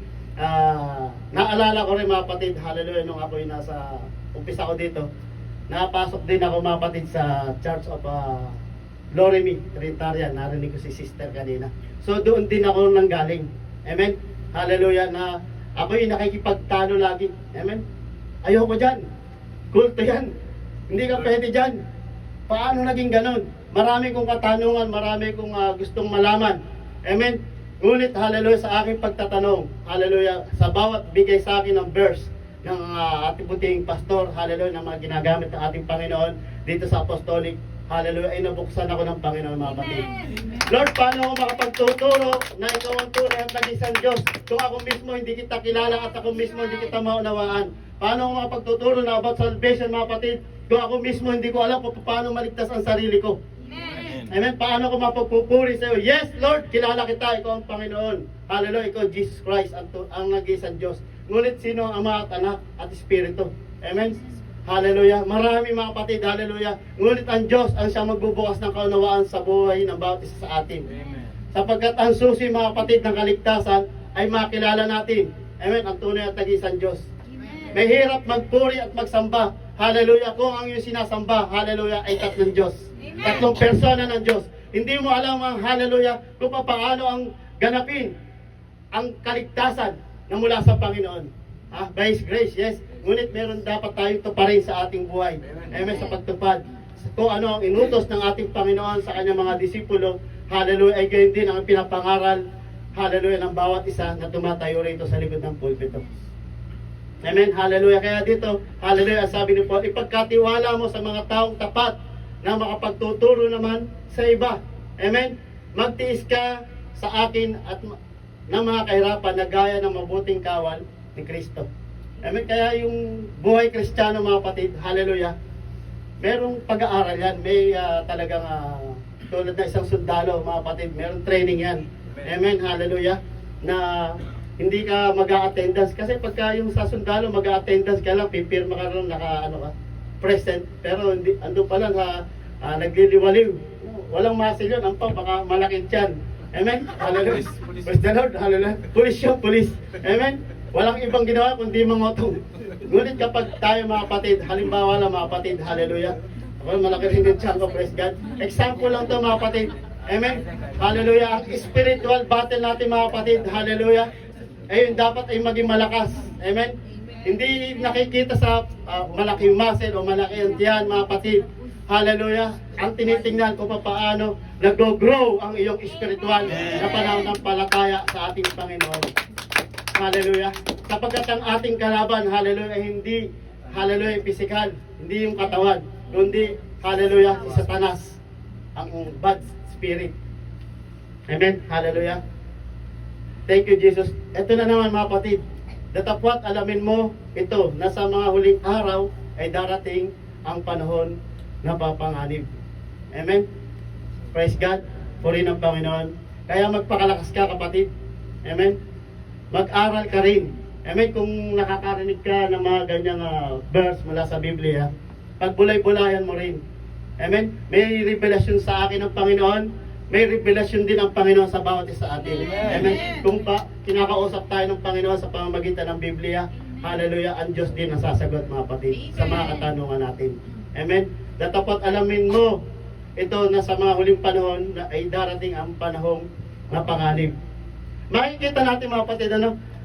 Naalala ko rin mga kapatid, hallelujah, nung ako'y nasa umpisa ko dito, napasok din ako mga kapatid sa Church of Loremi, Trinitarian. Narinig ko si sister kanina. So doon din ako nanggaling. Amen. Hallelujah, na ako'y nakikipagtalo lagi. Amen. Ayoko dyan. Kulto yan. Hindi ka pwede dyan. Paano naging ganun? Marami kong katanungan, marami kong gustong malaman. Amen. Ngunit hallelujah sa aking pagtatanong, hallelujah, sa bawat bigay sa akin ng verse ng ating puting pastor, hallelujah, na mga ginagamit ng ating Panginoon dito sa apostolic, hallelujah, ay nabuksan ako ng Panginoon mga kapatid. Lord, paano ako makapagtuturo na ikaw ang tunay ang tagisang Diyos kung ako mismo hindi kita kilala at ako mismo hindi kita maunawaan? Paano ako makapagtuturo na about salvation mga kapatid kung ako mismo hindi ko alam kung paano maligtas ang sarili ko? Amen. Paano ko mapagpupuri sa iyo? Yes, Lord, kilala kita, ikaw ang Panginoon. Hallelujah, ikaw Jesus Christ, ang nag-iisang Diyos. Ngunit sino ang Ama at Anak at Espiritu? Amen. Hallelujah. Marami mga kapatid, hallelujah. Ngunit ang Diyos ang siyang magbubukas ng kaunawaan sa buhay ng bawat isa sa atin. Amen. Sapagkat ang susi mga kapatid ng kaligtasan ay makilala natin. Amen. Ang tunay at nag-iisang Diyos. May hirap magpuri at magsamba. Hallelujah. Kung ang iyong sinasamba, hallelujah, ay tatlong Diyos. Tatlong persona ng Diyos. Hindi mo alam ang hallelujah kung paano ang ganapin ang kaligtasan na mula sa Panginoon. By His grace, yes. Ngunit meron dapat tayong tuparin sa ating buhay. Amen, sa pagtupad. Kung ano ang inutos ng ating Panginoon sa kanyang mga disipulo, hallelujah, ay gayon din ang pinapangaral, hallelujah, ng bawat isa na tumatayo rito sa likod ng pulpito. Amen, hallelujah. Kaya dito, hallelujah, sabi ni Paul, ipagkatiwala mo sa mga taong tapat na makapagtuturo naman sa iba. Amen. Magtiis ka sa akin at ng mga kahirapan na gaya ng mabuting kawal ni Kristo. Amen. Kaya yung buhay Kristiyano mga kapatid, hallelujah, merong pag-aaral yan. May talagang tulad na isang sundalo mga kapatid, merong training yan. Amen. Hallelujah. Na hindi ka mag-a-attendance. Kasi pagka yung sa sundalo mag-a-attendance ka lang, pipirma ka rin, present. Pero hindi, ando pa lang nagliliwaliw. Walang muscle yun, ang baka malaking tiyan. Amen? Hallelujah. Praise the Lord. Hallelujah. Pulis yun, pulis. Amen? Walang ibang ginawa kundi mangotong. Ngunit kapag tayo mga kapatid, halimbawa lang mga kapatid, hallelujah. Ako malaki rin yung tiyan ko, praise God. Example lang to mga kapatid. Amen? Hallelujah. Ang spiritual battle natin mga kapatid, hallelujah, ayun dapat ay maging malakas. Amen? Hindi nakikita sa malaking muscle o malaki ang tiyan mga kapatid. Hallelujah. Ang tinitingnan ko paano nag-grow ang iyong spiritual na pananampalataya sa ating Panginoon. Hallelujah. Sapagkat ang ating kalaban, hallelujah, hindi, hallelujah, physical, hindi yung katawan, kundi, hallelujah, si Satanas, ang bad spirit. Amen. Hallelujah. Thank you, Jesus. Ito na naman mga kapatid. Datapwat, alamin mo ito, na sa mga huling araw ay darating ang panahon na papanganib. Amen? Praise God. Purihin ang Panginoon. Kaya magpakalakas ka kapatid. Amen? Mag-aral ka rin. Amen? Kung nakakarinig ka ng mga ganyang verse mula sa Biblia, pagbulay-bulayan mo rin. Amen? May revelasyon sa akin ng Panginoon. May revelasyon din ang Panginoon sa bawat isa atin. Amen? Kung kinakausap tayo ng Panginoon sa pamamagitan ng Biblia, hallelujah, ang Diyos din ang sasagot mga kapatid sa mga katanungan natin. Amen? Dapat alamin mo ito na sa mga huling panahon na ay darating ang panahong na panganib. Makikita natin mga kapatid,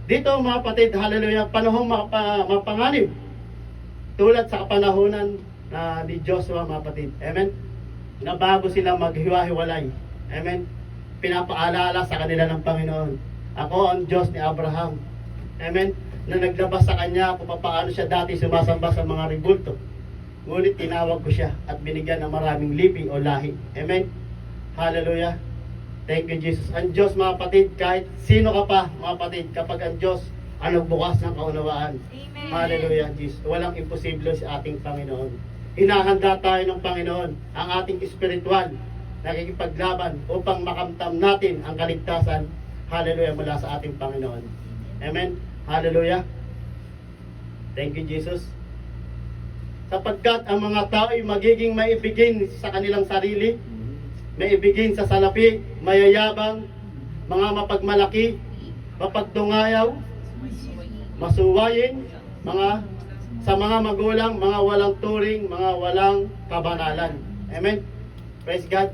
dito mga kapatid, hallelujah, panahong mapanganib. Tulad sa kapanahonan ni Joshua mga kapatid. Amen? Na bago sila maghiwa-hiwalay. Amen? Pinapaalala sa kanila ng Panginoon, ako ang Diyos ni Abraham. Amen? Na naglabas sa kanya kung paano siya dati sumasamba sa mga ribulto. Ngunit tinawag ko siya at binigyan ng maraming lipi o lahi. Amen? Hallelujah. Thank you, Jesus. Ang Diyos, mga kapatid, kahit sino ka pa, mga kapatid, kapag ang Diyos ang nagbukas ng kaunawaan. Amen. Hallelujah, Jesus. Walang imposible sa ating Panginoon. Hinahanda tayo ng Panginoon ang ating espiritual nakikipaglaban upang makamtam natin ang kaligtasan. hallelujah, mula sa ating Panginoon. Amen. Hallelujah. Thank you, Jesus. Sapagkat ang mga tao ay magiging maibigin sa kanilang sarili, maibigin sa salapi, mayayabang, mga mapagmalaki, mapagtungayaw, masuwayin, sa mga magulang, mga walang turing, mga walang kabanalan. Amen. Praise God.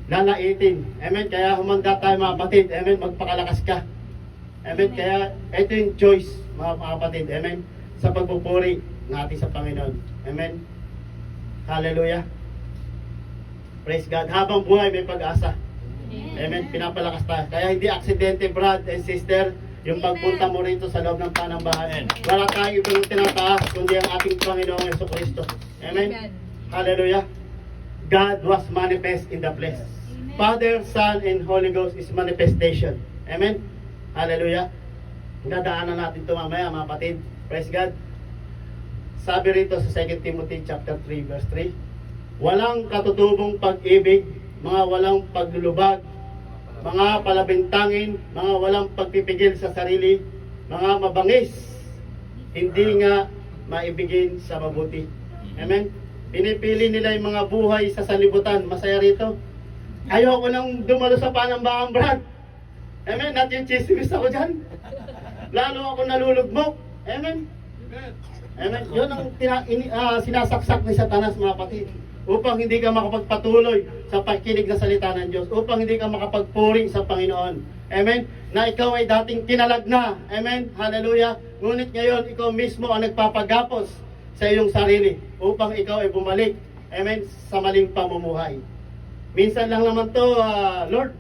Lalaitin. Amen. Kaya humanda tayo mga kapatid. Amen. Magpakalakas ka. Amen. Kaya ito yung choice mga kapatid. Amen. Sa pagpupuri natin sa Panginoon. Amen. Hallelujah. Praise God. Habang buhay may pag-asa. Amen. Pinapalakas tayo. Kaya hindi aksidente, brad and sister, yung pagpunta mo rito sa loob ng panambahan. Wala tayong ibang tinataas, kundi ang ating Panginoong Jesucristo. Amen. Hallelujah. God was manifest in the flesh. Father, Son, and Holy Ghost is manifestation. Amen. Hallelujah. Dadaanan natin ito mamaya mga kapatid. Praise God. Sabi rito sa 2 Timothy chapter 3 verse 3, walang katutubong pag-ibig, mga walang paglulubag, mga palabintangin, mga walang pagpipigil sa sarili, mga mabangis, hindi nga maibigin sa mabuti. Amen. Pinipili nila yung mga buhay sa sanlibutan. Masaya rito. Ayoko nang dumalo sa panambahan, brad. Amen. At yung chismis ako dyan. Lalo ako nalulugmok. Amen. Amen. Yun ang sinasaksak ni Satanas mga kapatid. Upang hindi ka makapagpatuloy sa pakikinig na salita ng Diyos. Upang hindi ka makapagpuri sa Panginoon. Amen. Na ikaw ay dating kinalag na. Amen. Hallelujah. Ngunit ngayon, ikaw mismo ang nagpapagapos sa iyong sarili. Upang ikaw ay bumalik. Amen. Sa maling pamumuhay. Minsan lang naman to, Lord.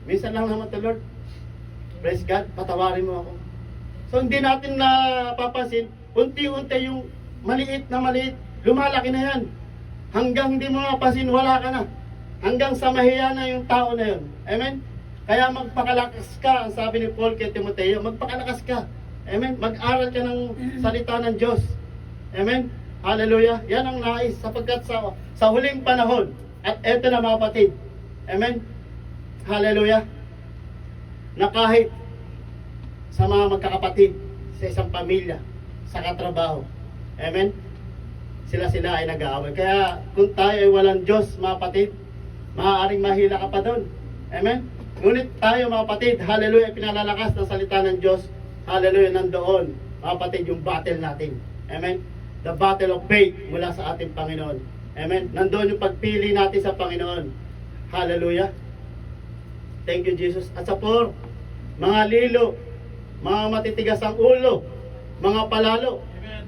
Minsan lang naman to, Lord. Praise God. Patawarin mo ako. So hindi natin napapansin, unti-unti yung maliit na maliit, lumalaki na yan. Hanggang hindi mo mapapansin, wala ka na. Hanggang sa mahiya na yung tao na yun. Amen? Kaya magpakalakas ka, ang sabi ni Paul kay Timoteo, magpakalakas ka. Amen? Mag-aral ka ng salita ng Diyos. Amen? Hallelujah. Yan ang nais sapagkat sa huling panahon, at eto na mga kapatid. Amen? Hallelujah. Na kahit sa mga magkakapatid, sa isang pamilya, sa katrabaho. Amen? Sila ay nag-aaway. Kaya kung tayo ay walang Diyos, mga kapatid, maaaring mahila ka pa doon. Amen? Ngunit tayo mga kapatid, hallelujah, pinalalakas ng salita ng Diyos. Hallelujah, nandoon, mga kapatid, yung battle natin. Amen? The battle of faith mula sa ating Panginoon. Amen? Nandoon yung pagpili natin sa Panginoon. Hallelujah. Thank you, Jesus. At sa por, mga lilo, mga matitigas ang ulo, mga palalo. Amen.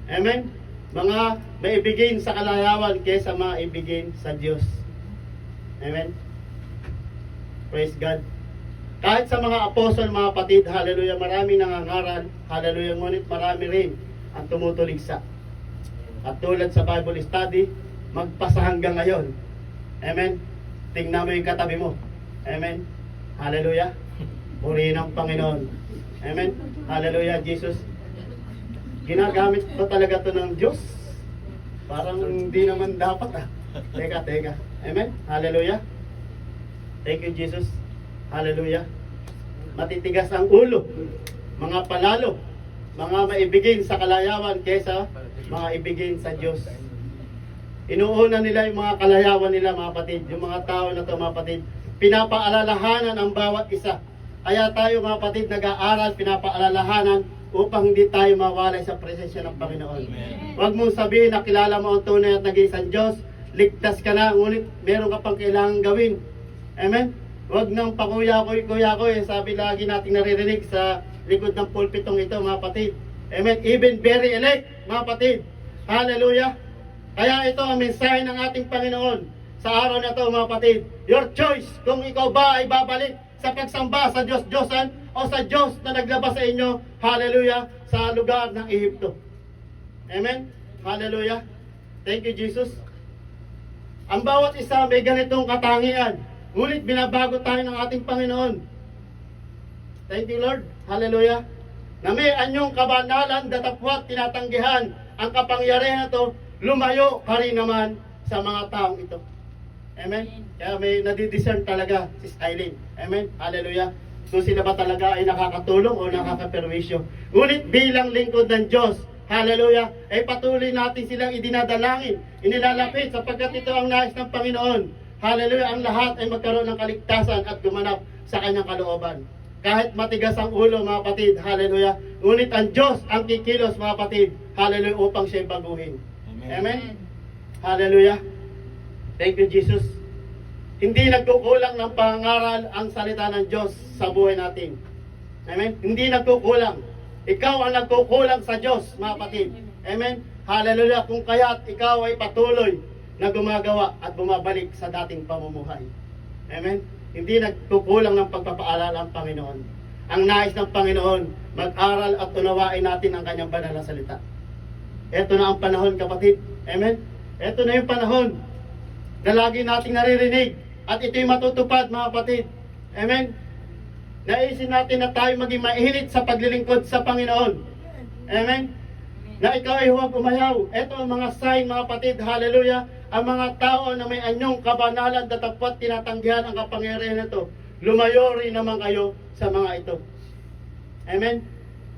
Amen. Mga maibigin sa kalayawan kaysa maibigin sa Diyos. Amen. Praise God. Kahit sa mga apostol, mga kapatid, hallelujah, marami nangangaral, hallelujah, ngunit marami rin ang tumutuligsa. At tulad sa Bible study, magpasa hanggang ngayon. Amen. Tingnan mo yung katabi mo. Amen. Hallelujah. Purihin ang Panginoon. Amen. Hallelujah, Jesus. Ginagamit pa talaga to ng Diyos? Parang hindi naman dapat Teka. Amen. Hallelujah. Thank you, Jesus. Hallelujah. Matitigas ang ulo, mga palalo, mga maibigin sa kalayawan kaysa mga ibigin sa Diyos. Inuuna nila yung mga kalayawan nila, mga kapatid. Yung mga tao na to, mga kapatid, pinapaalalahanan ang bawat isa. Kaya tayo mga kapatid nag-aaral, pinapaalalahanan upang hindi tayo mawalay sa presensya ng Panginoon. Huwag mong sabihin na kilala mo ang tunay at nag-iisang Diyos, ligtas ka na, ngunit meron ka pang kailangan gawin. Amen? Huwag nang pakuya-kuy, sabi lagi nating naririnig sa likod ng pulpitong ito mga kapatid. Amen? Even very elect mga kapatid. Hallelujah! Kaya ito ang mensahe ng ating Panginoon sa araw na ito mga kapatid. Your choice kung ikaw ba ay babalik sa pagsamba sa Diyos-Diyosan o sa Diyos na naglabas sa inyo, hallelujah, sa lugar ng Ehipto. Amen? Hallelujah. Thank you, Jesus. Ang bawat isa may ganitong katangian, ngunit binabago tayo ng ating Panginoon. Thank you, Lord. Hallelujah. Na may anyong kabanalan, datapwat, tinatanggihan ang kapangyarihan na ito, lumayo pa rin naman sa mga taong ito. Amen? Kaya may nadidiscern talaga si Eileen. Amen? Hallelujah. So sila ba talaga ay nakakatulong o nakakaperwisyo? Ngunit bilang lingkod ng Diyos, hallelujah, ay patuloy natin silang idinadalangin, inilalapit sapagkat ito ang nais ng Panginoon. Hallelujah, ang lahat ay magkaroon ng kaligtasan at gumanap sa kanyang kalooban. Kahit matigas ang ulo, mga kapatid, hallelujah, ngunit ang Diyos ang kikilos, mga kapatid, hallelujah, upang siya'y baguhin. Amen? Hallelujah. Thank you, Jesus. Hindi nagkukulang ng pangaral ang salita ng Diyos sa buhay natin. Amen? Hindi nagkukulang. Ikaw ang nagkukulang sa Diyos, mga kapatid. Amen? Hallelujah. Kung kaya't ikaw ay patuloy na gumagawa at bumabalik sa dating pamumuhay. Amen? Hindi nagkukulang ng pagpapaalala ang Panginoon. Ang nais ng Panginoon, mag-aral at unawain natin ang kanyang banal na salita. Ito na ang panahon, kapatid. Amen? Ito na yung panahon na lagi nating naririnig at ito'y matutupad, mga kapatid. Amen? Naisin natin na tayo maging mainit sa paglilingkod sa Panginoon. Amen? Na ikaw ay huwag umayaw. Ito ang mga sign, mga kapatid. Hallelujah. Ang mga tao na may anyong kabanalan, datapwat tinatanggihan ang kapangyarihan nito. Lumayo rin naman kayo sa mga ito. Amen?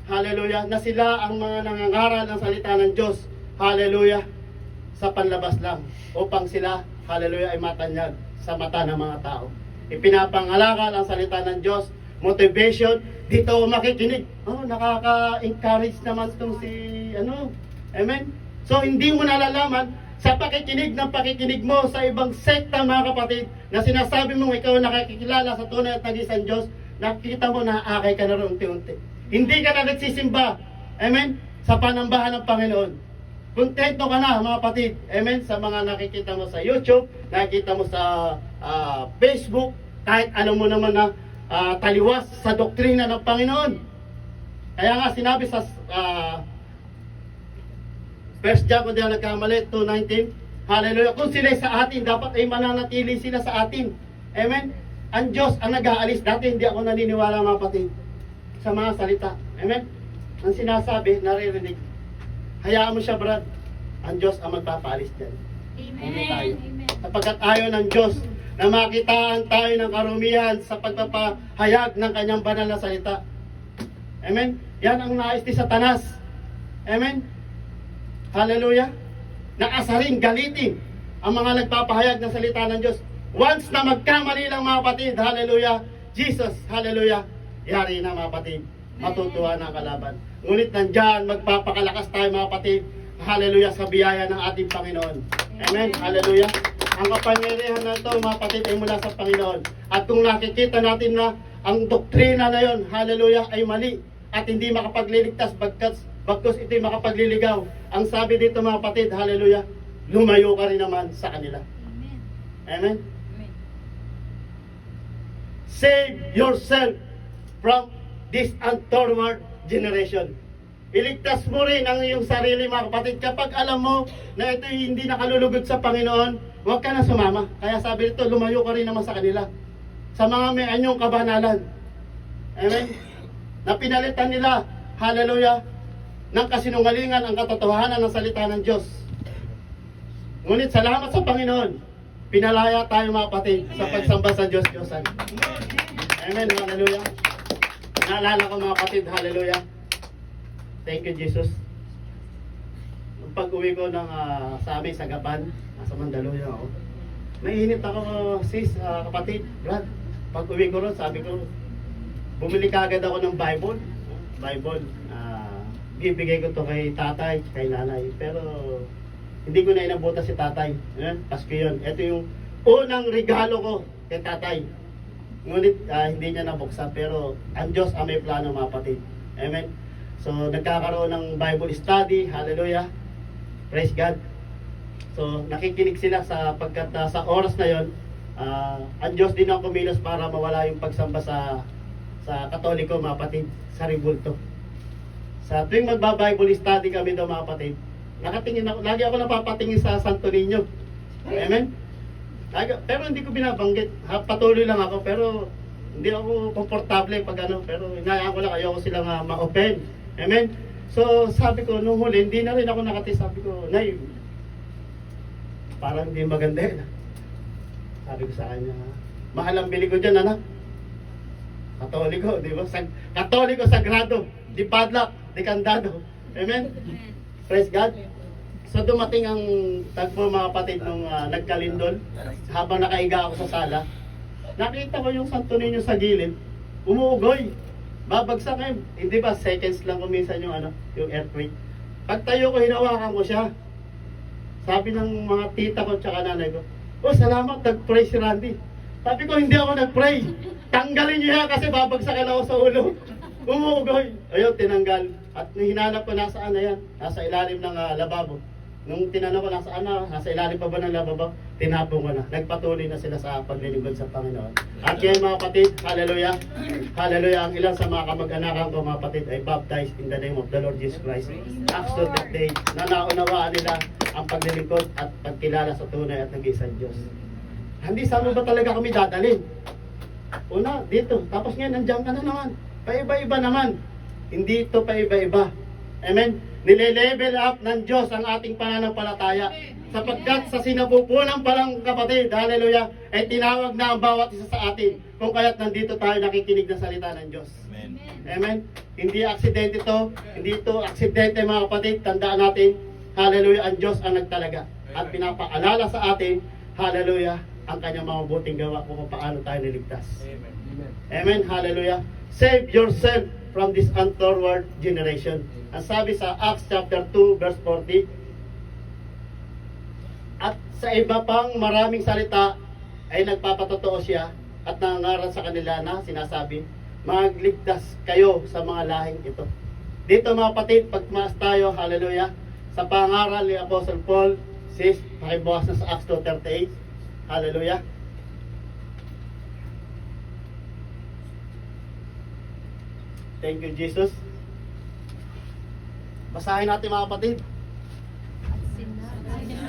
Hallelujah. Na sila ang mga nangangaral ng salita ng Diyos. Hallelujah. Sa panlabas lang. Upang sila, hallelujah, ay matanyag sa mata ng mga tao. Ipinapangalakal ang salita ng Diyos. Motivation. Dito makikinig. Oh, nakaka-encourage naman itong si, Amen? So, hindi mo nalalaman sa pakikinig ng pakikinig mo sa ibang sekta, mga kapatid, na sinasabi mong ikaw nakikilala sa tunay at nag-isang Diyos, nakikita mo na akay ka na rin unti-unti. Hindi ka na nagsisimba, amen, sa panambahan ng Panginoon. Kontento ka na, mga kapatid, amen, sa mga nakikita mo sa YouTube, nakikita mo sa Facebook, kahit alam mo naman na taliwas sa doktrina ng Panginoon. Kaya nga sinabi sa First John, kung di ako nagkamali, 2:19. Hallelujah. Kung sila sa atin, dapat ay mananatili sila sa atin. Amen? Ang Diyos ang nag-aalis. Dati hindi ako naniniwala, mga kapatid, sa mga salita. Amen? Ang sinasabi, naririnig. Hayaan mo siya, Brad. Ang Diyos ang magpapaalis dyan. Amen. Sapagkat ayaw ng Diyos na makitaan tayo ng karumihan sa pagpapahayag ng kanyang banal na salita. Amen? Yan ang nais ni Satanas. Amen? Hallelujah. Nakasaring galitin ang mga nagpapahayag ng salita ng Diyos. Once na magkamali lang, mga kapatid, hallelujah, Jesus, hallelujah, yari na, mga kapatid, matutuwa na ang kalaban. Ngunit nandyan, magpapakalakas tayo, mga kapatid, hallelujah, sa biyaya ng ating Panginoon. Amen, hallelujah. Ang kapangyarihan na ito, mga kapatid, ay mula sa Panginoon. At kung nakikita natin na ang doktrina na yon, hallelujah, ay mali at hindi makapagliligtas bagkus ito'y makapagliligaw. Ang sabi dito, mga kapatid, hallelujah, lumayo ka rin naman sa kanila. Amen? Save yourself from this untoward generation. Iligtas mo rin ang iyong sarili, mga kapatid. Kapag alam mo na ito'y hindi nakalulugod sa Panginoon, huwag ka na sumama. Kaya sabi dito, lumayo ka rin naman sa kanila. Sa mga may anyong kabanalan. Amen? Na pinalitan nila, hallelujah, ng kasinungalingan ang katotohanan ng salita ng Diyos. Ngunit salamat sa Panginoon, pinalaya tayo, mga kapatid, sa pagsamba sa Diyos-Diyosan. Amen, hallelujah. Naalala ko, mga kapatid, hallelujah. Thank you, Jesus. Nung pag-uwi ko ng, sa amin sa Gaban, sa Mandaluyong ako, mainit ako, sis, kapatid, Brad. Pag-uwi ko ron, sabi ko, bumili kagad ako ng Bible. Bibigay ko to kay tatay, kay nanay. Pero hindi ko na inabutan si tatay. Pasko yun. Ito yung unang regalo ko kay tatay. Ngunit hindi niya nabuksan. Pero ang Diyos ang may plano, mga kapatid. Amen. So nagkakaroon ng Bible study. Hallelujah. Praise God. So nakikinig sila sapagkat sa oras na yon, ang Diyos din ang kumilos para mawala yung pagsamba sa Katoliko, mga kapatid, sa rebulto. Sa tuwing magba-Bible study kami daw, mga kapatid, nakatingin ako, lagi ako napapatingin sa Santo Niño. Amen? Pero hindi ko binabanggit. Patuloy lang ako, pero hindi ako komportable pag pero inayaan ko lang, ayoko silang ma-open. Amen? So sabi ko, nung huli, hindi na rin ako nakati. Sabi ko, Nay, parang hindi maganda yun. Sabi ko sa kanya, mahal ang bili ko dyan, anak. Katoliko, di ba? Katoliko sagrado, di padlock, di kandado. Amen? Praise God. So dumating ang tagpo mga kapatid nung nagkalindol, habang nakahiga ako sa sala, nakita ko yung Santo Niño sa gilid, umuugoy, babagsak ngayon. Hindi ba, seconds lang kuminsan yung, yung earthquake. Pagtayo ko, hinawakan ko siya. Sabi ng mga tita ko tsaka nanay ko, oh salamat, nag-pray si Randy. Sabi ko, hindi ako nag-pray. Tanggalin niyo yan kasi babagsakin ako sa ulo. Umuugoy. Ayun, tinanggal. At hinanap ko nasaan na yan. Nasa ilalim ng lababo. Nung tinanong ko nasaan na, nasa ilalim pa ba ng lababo, tinapong ko na. Nagpatuloy na sila sa paglilingkod sa Panginoon. At yan mga kapatid, hallelujah. Hallelujah. Ang ilan sa mga kamag-anakan ko mga kapatid ay baptized in the name of the Lord Jesus Christ. Acts to that day na naunawaan nila ang paglilingkod at pagkilala sa tunay at nag-iisang Diyos. Hindi saan mo ba talaga kami dadalhin? Una, dito. Tapos ngayon, nandiyan ka na naman. Paiba-iba naman. Hindi ito paiba-iba. Amen? Nile-level up ng Diyos ang ating pananampalataya. Sapagkat sa sinapupunan pa lang kapatid, hallelujah, ay tinawag na ang bawat isa sa atin. Kung kaya't nandito tayo nakikinig ng salita ng Diyos. Amen? Amen? Hindi aksidente ito. Hindi ito aksidente mga kapatid. Tandaan natin, hallelujah, ang Diyos ang nagtalaga. At pinapaalala sa atin, hallelujah, ang kanyang mga buting gawa kung paano tayo niligtas. Amen. Amen. Hallelujah. Save yourself from this untoward generation. Ang sabi sa Acts chapter 2 verse 40. At sa iba pang maraming salita ay nagpapatotoo siya at nangangaral sa kanila na sinasabi, magligtas kayo sa mga lahing ito. Dito mga kapatid, pagmas tayo, hallelujah, sa pangaral ni Apostle Paul, sis, pakibukas na sa Acts 2:38. Hallelujah. Thank you, Jesus. Basahin natin mga kapatid.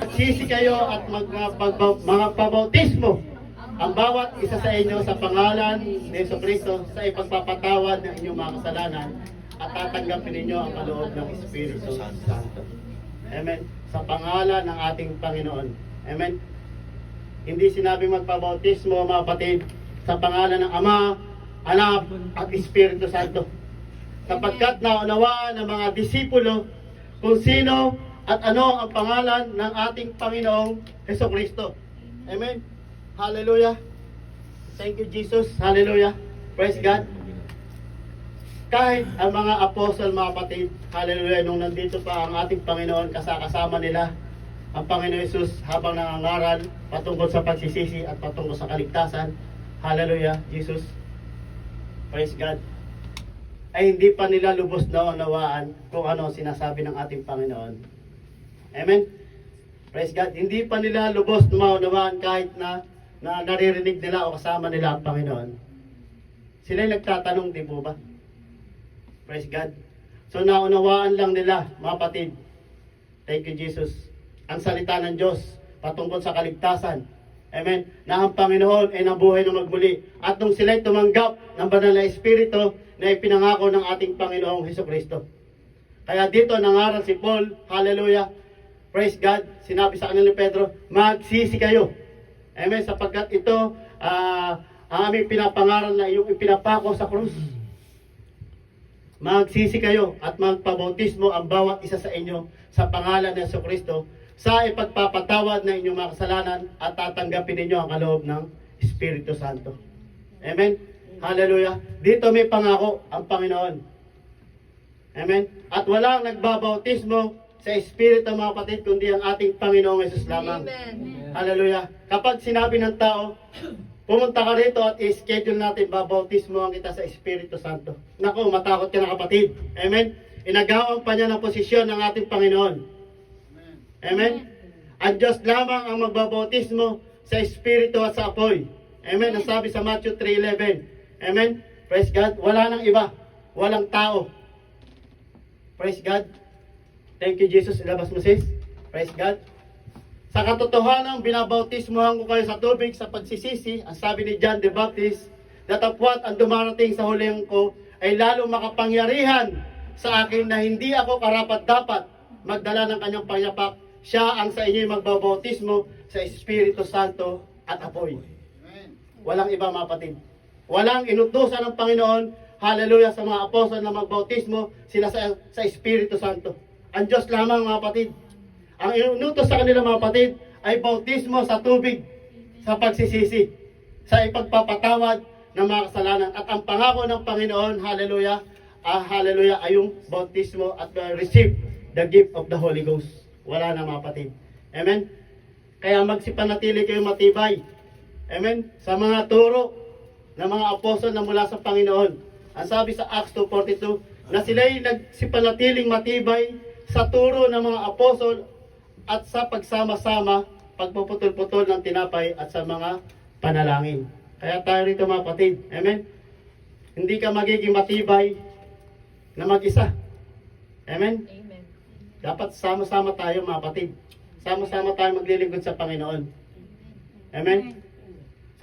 Magsisi kayo at mga pabautismo ang bawat isa sa inyo sa pangalan ni Jesucristo sa ipagpapatawad ng inyong mga kasalanan at tatanggapin ninyo ang kaloob ng Espiritu Santo. Amen. Sa pangalan ng ating Panginoon. Amen. Hindi sinabi magpabautismo mga kapatid sa pangalan ng Ama, Anak at Espiritu Santo. Sapagkat naunawaan ng mga disipulo kung sino at ano ang pangalan ng ating Panginoong Jesucristo. Amen. Hallelujah. Thank you Jesus. Hallelujah. Praise God. Kahit ang mga apostol mga kapatid, hallelujah, nung nandito pa ang ating Panginoon kasama nila, ang Panginoon Jesus habang nangangaral patungkol sa pagsisisi at patungkol sa kaligtasan. Hallelujah, Jesus. Praise God. Ay hindi pa nila lubos na unawaan kung ano sinasabi ng ating Panginoon. Amen? Praise God. Hindi pa nila lubos na maunawaan kahit na naririnig nila o kasama nila ang Panginoon. Sila'y nagtatanong, di po ba? Praise God. So naunawaan lang nila, mga kapatid. Thank you, Jesus. Ang salita ng Diyos patungkol sa kaligtasan. Amen. Na ang Panginoon ay nabuhay na magmuli. At nung sila'y tumanggap ng banal na Espiritu na ipinangako ng ating Panginoong Hesukristo. Kaya dito nangaral si Paul, hallelujah, praise God, sinabi sa kanila ni Pedro, magsisi kayo. Amen. Sapagkat ito, ang aming pinapangaral na iyong ipinapako sa krus. Magsisi kayo at magpabautismo ang bawat isa sa inyo sa pangalan ng Hesukristo sa ipagpapatawad ng inyong mga kasalanan at tatanggapin ninyo ang kaloob ng Espiritu Santo. Amen? Hallelujah. Dito may pangako ang Panginoon. Amen? At walang nagbabautismo sa Espiritu mga kapatid, kundi ang ating Panginoong Yesus lamang. Amen. Hallelujah. Kapag sinabi ng tao, pumunta ka rito at i-schedule natin, babautismo ang kita sa Espiritu Santo. Naku, matakot ka na kapatid. Amen? Inagawang pa niya ng posisyon ng ating Panginoon. Amen? Ang Diyos lamang ang magbabautismo sa Espiritu at sa apoy. Amen? Ang sabi sa Matthew 3:11. Amen? Praise God. Wala nang iba. Walang tao. Praise God. Thank you, Jesus. Ilabas mo sis. Praise God. Sa katotohanan, binabautismohan ko kayo sa tubig sa pagsisisi. Ang sabi ni John the Baptist, datapwat ang dumarating sa huling ko ay lalo makapangyarihan sa akin na hindi ako karapat-dapat magdala ng kanyang payapak. Siya ang sa inyo magbabautismo sa Espiritu Santo at apoy. Walang iba mga kapatid. Walang inutusan ng Panginoon, hallelujah, sa mga apostol na magbautismo sila sa Espiritu Santo. Ang Diyos lamang mga kapatid. Ang inutos sa kanila mga kapatid ay bautismo sa tubig, sa pagsisisi, sa ipagpapatawad ng mga kasalanan. At ang pangako ng Panginoon, hallelujah, hallelujah, ay yung bautismo at receive the gift of the Holy Ghost. Wala na mga kapatid. Amen? Kaya magsipanatili kayo matibay. Amen? Sa mga turo ng mga apostol na mula sa Panginoon. Ang sabi sa Acts 2:42, na sila'y nagsipanatiling matibay sa turo ng mga apostol at sa pagsama-sama, pagpuputol-putol ng tinapay at sa mga panalangin. Kaya tayo rito mga kapatid. Amen? Hindi ka magiging matibay na mag-isa. Amen? Amen. Dapat sama-sama tayo mga kapatid. Sama-sama tayo maglilingkod sa Panginoon. Amen?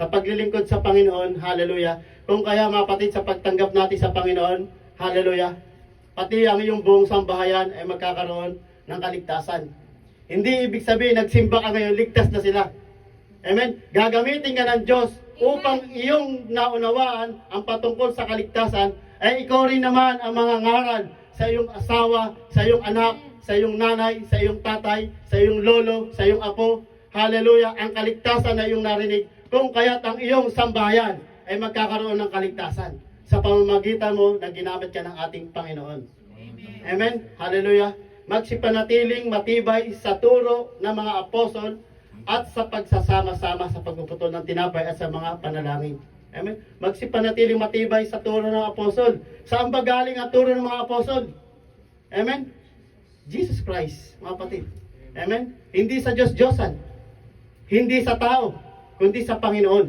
Sa paglilingkod sa Panginoon, hallelujah. Kung kaya mga kapatid, sa pagtanggap natin sa Panginoon, hallelujah, pati ang iyong buong sambahayan ay magkakaroon ng kaligtasan. Hindi ibig sabihin, nagsimba ka ngayon, ligtas na sila. Amen? Gagamitin ka ng Diyos upang iyong naunawaan ang patungkol sa kaligtasan, ay ikaw rin naman ang mga ngaral sa iyong asawa, sa iyong anak, sa iyong nanay, sa iyong tatay, sa iyong lolo, sa iyong apo. Hallelujah, ang kaligtasan na iyong narinig. Kung kaya't ang iyong sambahayan ay magkakaroon ng kaligtasan sa pamamagitan mo na ginamit ka ng ating Panginoon. Amen. Amen? Hallelujah. Magsipanatiling matibay sa turo ng mga apostol at sa pagsasama-sama sa pagpuputol ng tinapay at sa mga panalangin. Amen? Magsipanatiling matibay sa turo ng apostol. Saan ba galing ang turo ng mga apostol? Amen? Jesus Christ, mga kapatid. Amen? Hindi sa Diyos-Diyosan. Hindi sa tao, kundi sa Panginoon.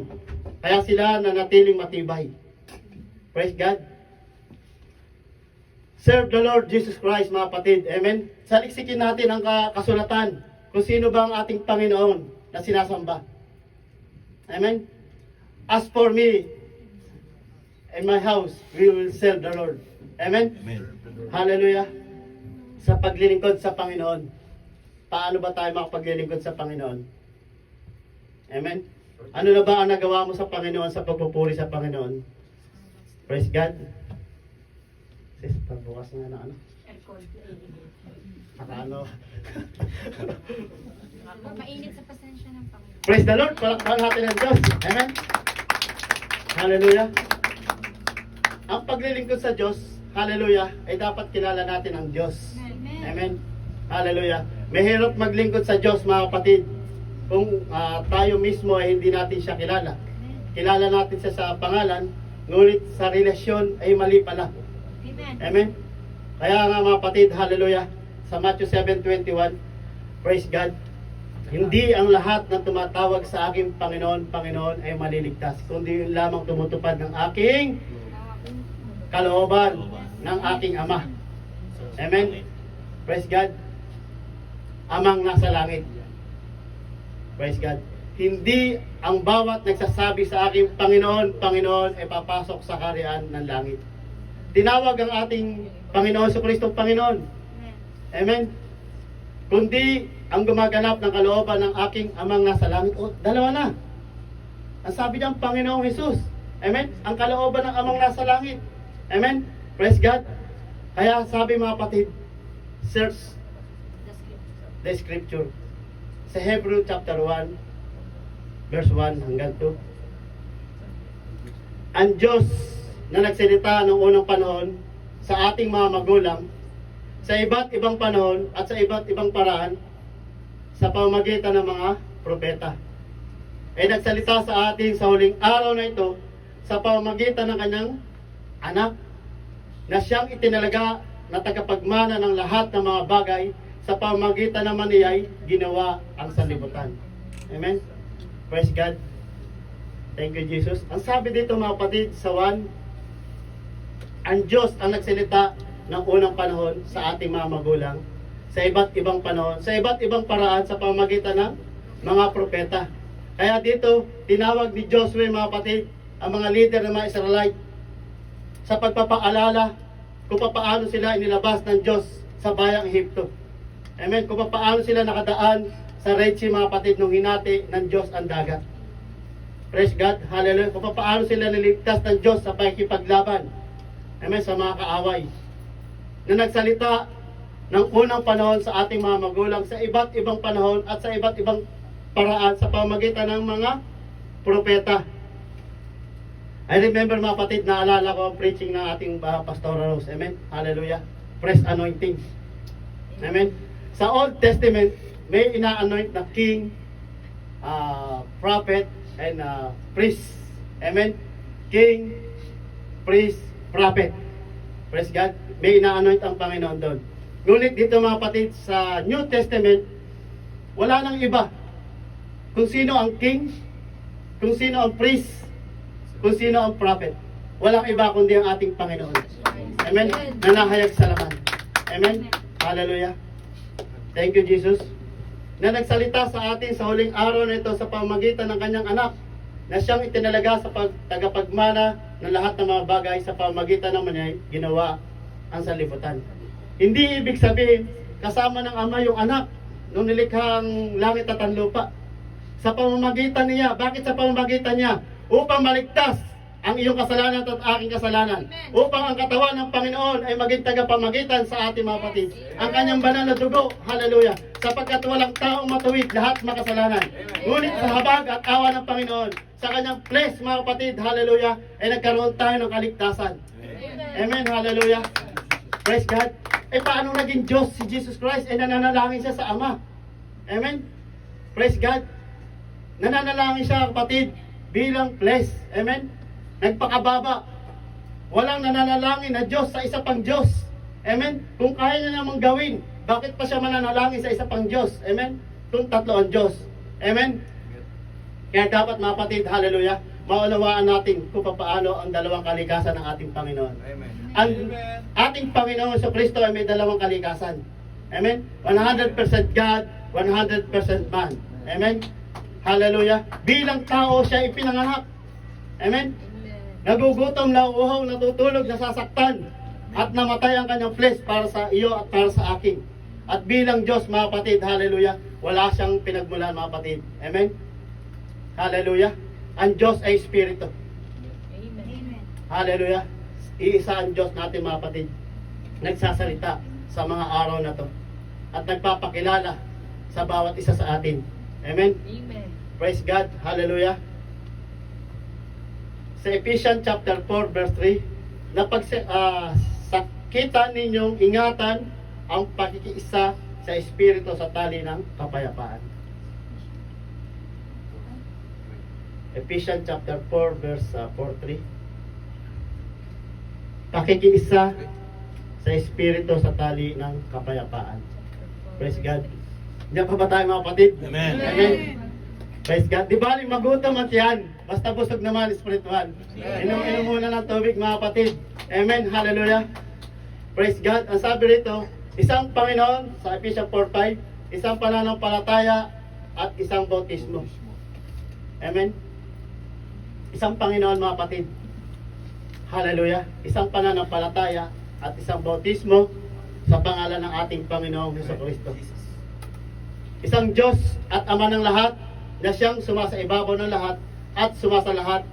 Kaya sila nanatiling matibay. Praise God. Serve the Lord Jesus Christ, mga kapatid. Amen? Saliksikin natin ang kasulatan kung sino ba ang ating Panginoon na sinasamba. Amen? As for me and my house, we will serve the Lord. Amen? Amen. Hallelujah. Sa paglilingkod sa Panginoon. Paano ba tayo makapaglilingkod sa Panginoon? Amen? Ano na ba ang nagawa mo sa Panginoon sa pagpupuri sa Panginoon? Praise God. Sis, pagbukas na ano? Aircon. Nakaano? Mainit sa pasensya ng Panginoon. Praise the Lord. Palakpakan natin ang Diyos. Amen? Hallelujah. Ang paglilingkod sa Diyos, hallelujah, ay dapat kilala natin ang Diyos. Amen. Amen. Hallelujah. Mahirap maglingkod sa Diyos, mga kapatid, kung tayo mismo ay hindi natin siya kilala. Kilala natin siya sa pangalan, ngunit sa relasyon ay mali pala. Amen. Amen. Kaya nga mga kapatid, hallelujah, sa Matthew 7:21, praise God, hindi ang lahat ng tumatawag sa aking Panginoon, Panginoon ay maliligtas, kundi yung lamang tumutupad ng aking kalooban ng aking Ama. Amen. Praise God. Amang nasa langit. Praise God. Hindi ang bawat nagsasabi sa aking Panginoon, Panginoon ay papasok sa kaharian ng langit. Tinawag ang ating Panginoon sa Kristong Panginoon. Amen. Kundi ang gumaganap ng kalooban ng aking Amang nasa langit. O, dalawa na. Ang sabi niyang Panginoong Jesus. Amen. Ang kalooban ng Amang nasa langit. Amen. Praise God. Kaya sabi mga kapatid, search the scripture. Sa Hebrew chapter 1, verse 1 hanggang 2. Ang Diyos na nagsalita noong unang panahon sa ating mga magulang, sa iba't ibang panahon at sa iba't ibang paraan, sa pamamagitan ng mga propeta, ay nagsalita sa atin sa huling araw na ito sa pamamagitan ng kanyang anak, na siyang itinalaga na tagapagmana ng lahat ng mga bagay, sa pamamagitan naman niya ay ginawa ang sanlibutan. Amen? Praise God. Thank you, Jesus. Ang sabi dito mga kapatid sa 1, ang Diyos ang nagsalita ng unang panahon sa ating mga magulang, sa iba't ibang panahon, sa iba't ibang paraan sa pamamagitan ng mga propeta. Kaya dito, tinawag ni Joshua mga kapatid, ang mga leader ng mga Israelite, sa pagpapaalala kung paano sila inilabas ng Diyos sa bayang Ehipto. Amen. Kung paano sila nakadaan sa Red Sea mga kapatid nung hinati ng Diyos ang dagat. Praise God. Hallelujah. Kung paano sila niligtas ng Diyos sa pakikipaglaban. Amen. Sa mga kaaway. Na nagsalita ng unang panahon sa ating mga magulang sa iba't ibang panahon at sa iba't ibang paraan sa pamamagitan ng mga propeta. I remember mga kapatid, naalala ko ang preaching ng ating Pastor Rose. Amen. Hallelujah. Fresh anointing. Amen. Sa Old Testament, may ina-anoint na king, prophet, and priest. Amen. King, priest, prophet. Praise God. May ina-anoint ang Panginoon doon. Ngunit dito mga kapatid, sa New Testament, wala nang iba. Kung sino ang king, kung sino ang priest, kung sino ang prophet. Walang iba kundi ang ating Panginoon. Amen. Nanahayag sa laman. Amen. Hallelujah. Thank you, Jesus. Na nagsalita sa atin sa huling araw na ito sa pamamagitan ng kanyang anak na siyang itinalaga sa tagapagmana ng lahat ng mga bagay sa pamamagitan ng kanyang ginawa ang sanlibutan. Hindi ibig sabihin kasama ng Ama yung anak nung nilikhang langit at ang lupa. Sa pamamagitan niya. Bakit sa pamamagitan niya? Upang maligtas ang iyong kasalanan at aking kasalanan. Upang ang katawan ng Panginoon ay maging tagapamagitan sa ating mga kapatid. Ang kanyang banal na dugo, hallelujah, sapagkat walang taong matuwid, lahat makasalanan. Ngunit sa habag at awa ng Panginoon, sa kanyang flesh, mga kapatid, hallelujah, ay nagkaroon tayo ng kaligtasan. Amen, hallelujah. Praise God. Paano naging Diyos si Jesus Christ? Nananalangin siya sa Ama. Amen. Praise God. Nananalangin siya, kapatid, bilang flesh. Amen. Nagpakababa. Walang nananalangin na Diyos sa isa pang Diyos. Amen. Kung kaya niya namang gawin, bakit pa siya mananalangin sa isa pang Diyos? Amen. Kung tatlo ang Diyos. Amen. Kaya dapat mga kapatid, hallelujah, maunawaan natin kung paano ang dalawang kalikasan ng ating Panginoon. Amen. Ang ating Panginoon sa Kristo ay may dalawang kalikasan. Amen. 100% God, 100% man. Amen. Hallelujah. Bilang tao siya ipinanganak. Amen. Nagugutom, nauuhaw, natutulog, nasasaktan, at namatay ang kanyang flesh para sa iyo at para sa akin. At bilang Diyos, mga kapatid, hallelujah, wala siyang pinagmulan, mga kapatid. Amen. Hallelujah. Ang Diyos ay Espiritu. Amen. Hallelujah. Iisa ang Diyos natin, mga kapatid. Nagsasalita sa mga araw na to. At nagpapakilala sa bawat isa sa atin. Amen. Amen. Praise God. Hallelujah. Sa Ephesians chapter 4 verse 3, na sakita ninyong ingatan ang pakikiisa sa Espiritu sa tali ng kapayapaan. Ephesians chapter 4 verse 4-3. Pakikiisa sa Espiritu sa tali ng kapayapaan. Praise God. Diyan pa ba tayo, mga kapatid? Amen. Amen. Praise God. Di ba magutom at yan? Basta busog naman, spiritual. Inom muna ng tubig, mga kapatid. Amen. Hallelujah. Praise God. Ang sabi rito, isang Panginoon, sa Ephesians 4:5, isang pananampalataya at isang bautismo. Amen. Isang Panginoon, mga kapatid. Hallelujah. Isang pananampalataya at isang bautismo sa pangalan ng ating Panginoong Jesucristo. Isang Diyos at Ama ng lahat na siyang sumasaibabaw ng lahat at sumasalahat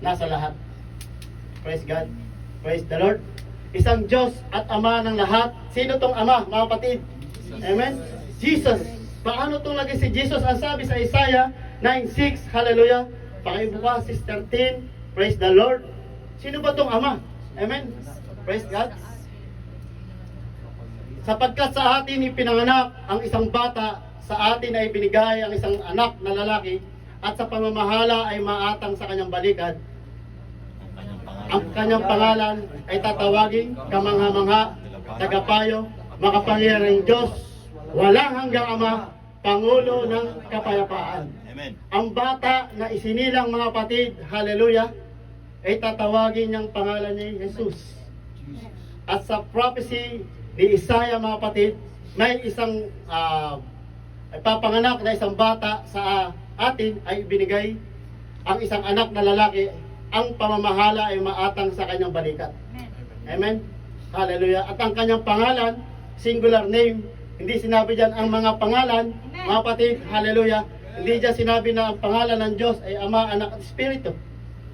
nasa lahat. Praise God. Praise the Lord. Isang Diyos at Ama ng lahat. Sino tong Ama, mga kapatid? Amen. Jesus. Paano itong naging si Jesus? Ang sabi sa Isaiah 9:6, hallelujah. Pakibukas 13, praise the Lord. Sino ba tong Ama? Amen. Praise God. Sapagkat sa atin ipinanganak ang isang bata, sa atin ay binigay ang isang anak na lalaki, at sa pamamahala ay maatang sa kanyang balikat. Ang kanyang pangalan ay tatawaging kamangha-mangha, tagapayo, makapangyarihang Diyos, walang hanggang Ama, Pangulo ng kapayapaan. Amen. Ang bata na isinilang, mga kapatid, hallelujah, ay tatawagin niyang pangalan niya Jesus. At sa prophecy ni Isaiah, mga kapatid, may isang papanganak na isang bata sa atin ay ibinigay ang isang anak na lalaki, ang pamamahala ay maatang sa kanyang balikat. Amen. Hallelujah. At ang kanyang pangalan, singular name, hindi sinabi diyan ang mga pangalan, mga kapatid, hallelujah, Hindi dyan sinabi na ang pangalan ng Diyos ay Ama, Anak at Espiritu.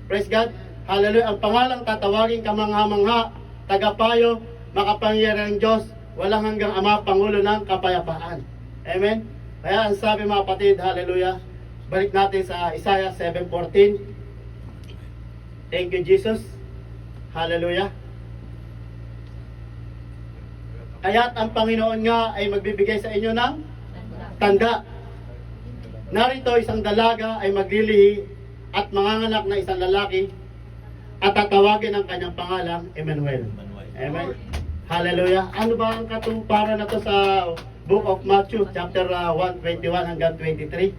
Praise God. Hallelujah. Ang pangalang tatawagin kamangha-mangha, tagapayo, makapangyarihang Diyos, walang hanggang Ama, Pangulo ng kapayapaan. Amen. Kaya ang sabi mga kapatid, hallelujah. Balik natin sa Isaiah 7:14. Thank you, Jesus. Hallelujah. Kaya't ang Panginoon nga ay magbibigay sa inyo ng tanda. Narito isang dalaga ay maglilihi at manganganak na isang lalaki at tatawagin ang kanyang pangalang Emmanuel. Amen. Hallelujah. Ano ba ang katuparan na to sa Book of Matthew, chapter 1:21 hanggang 23?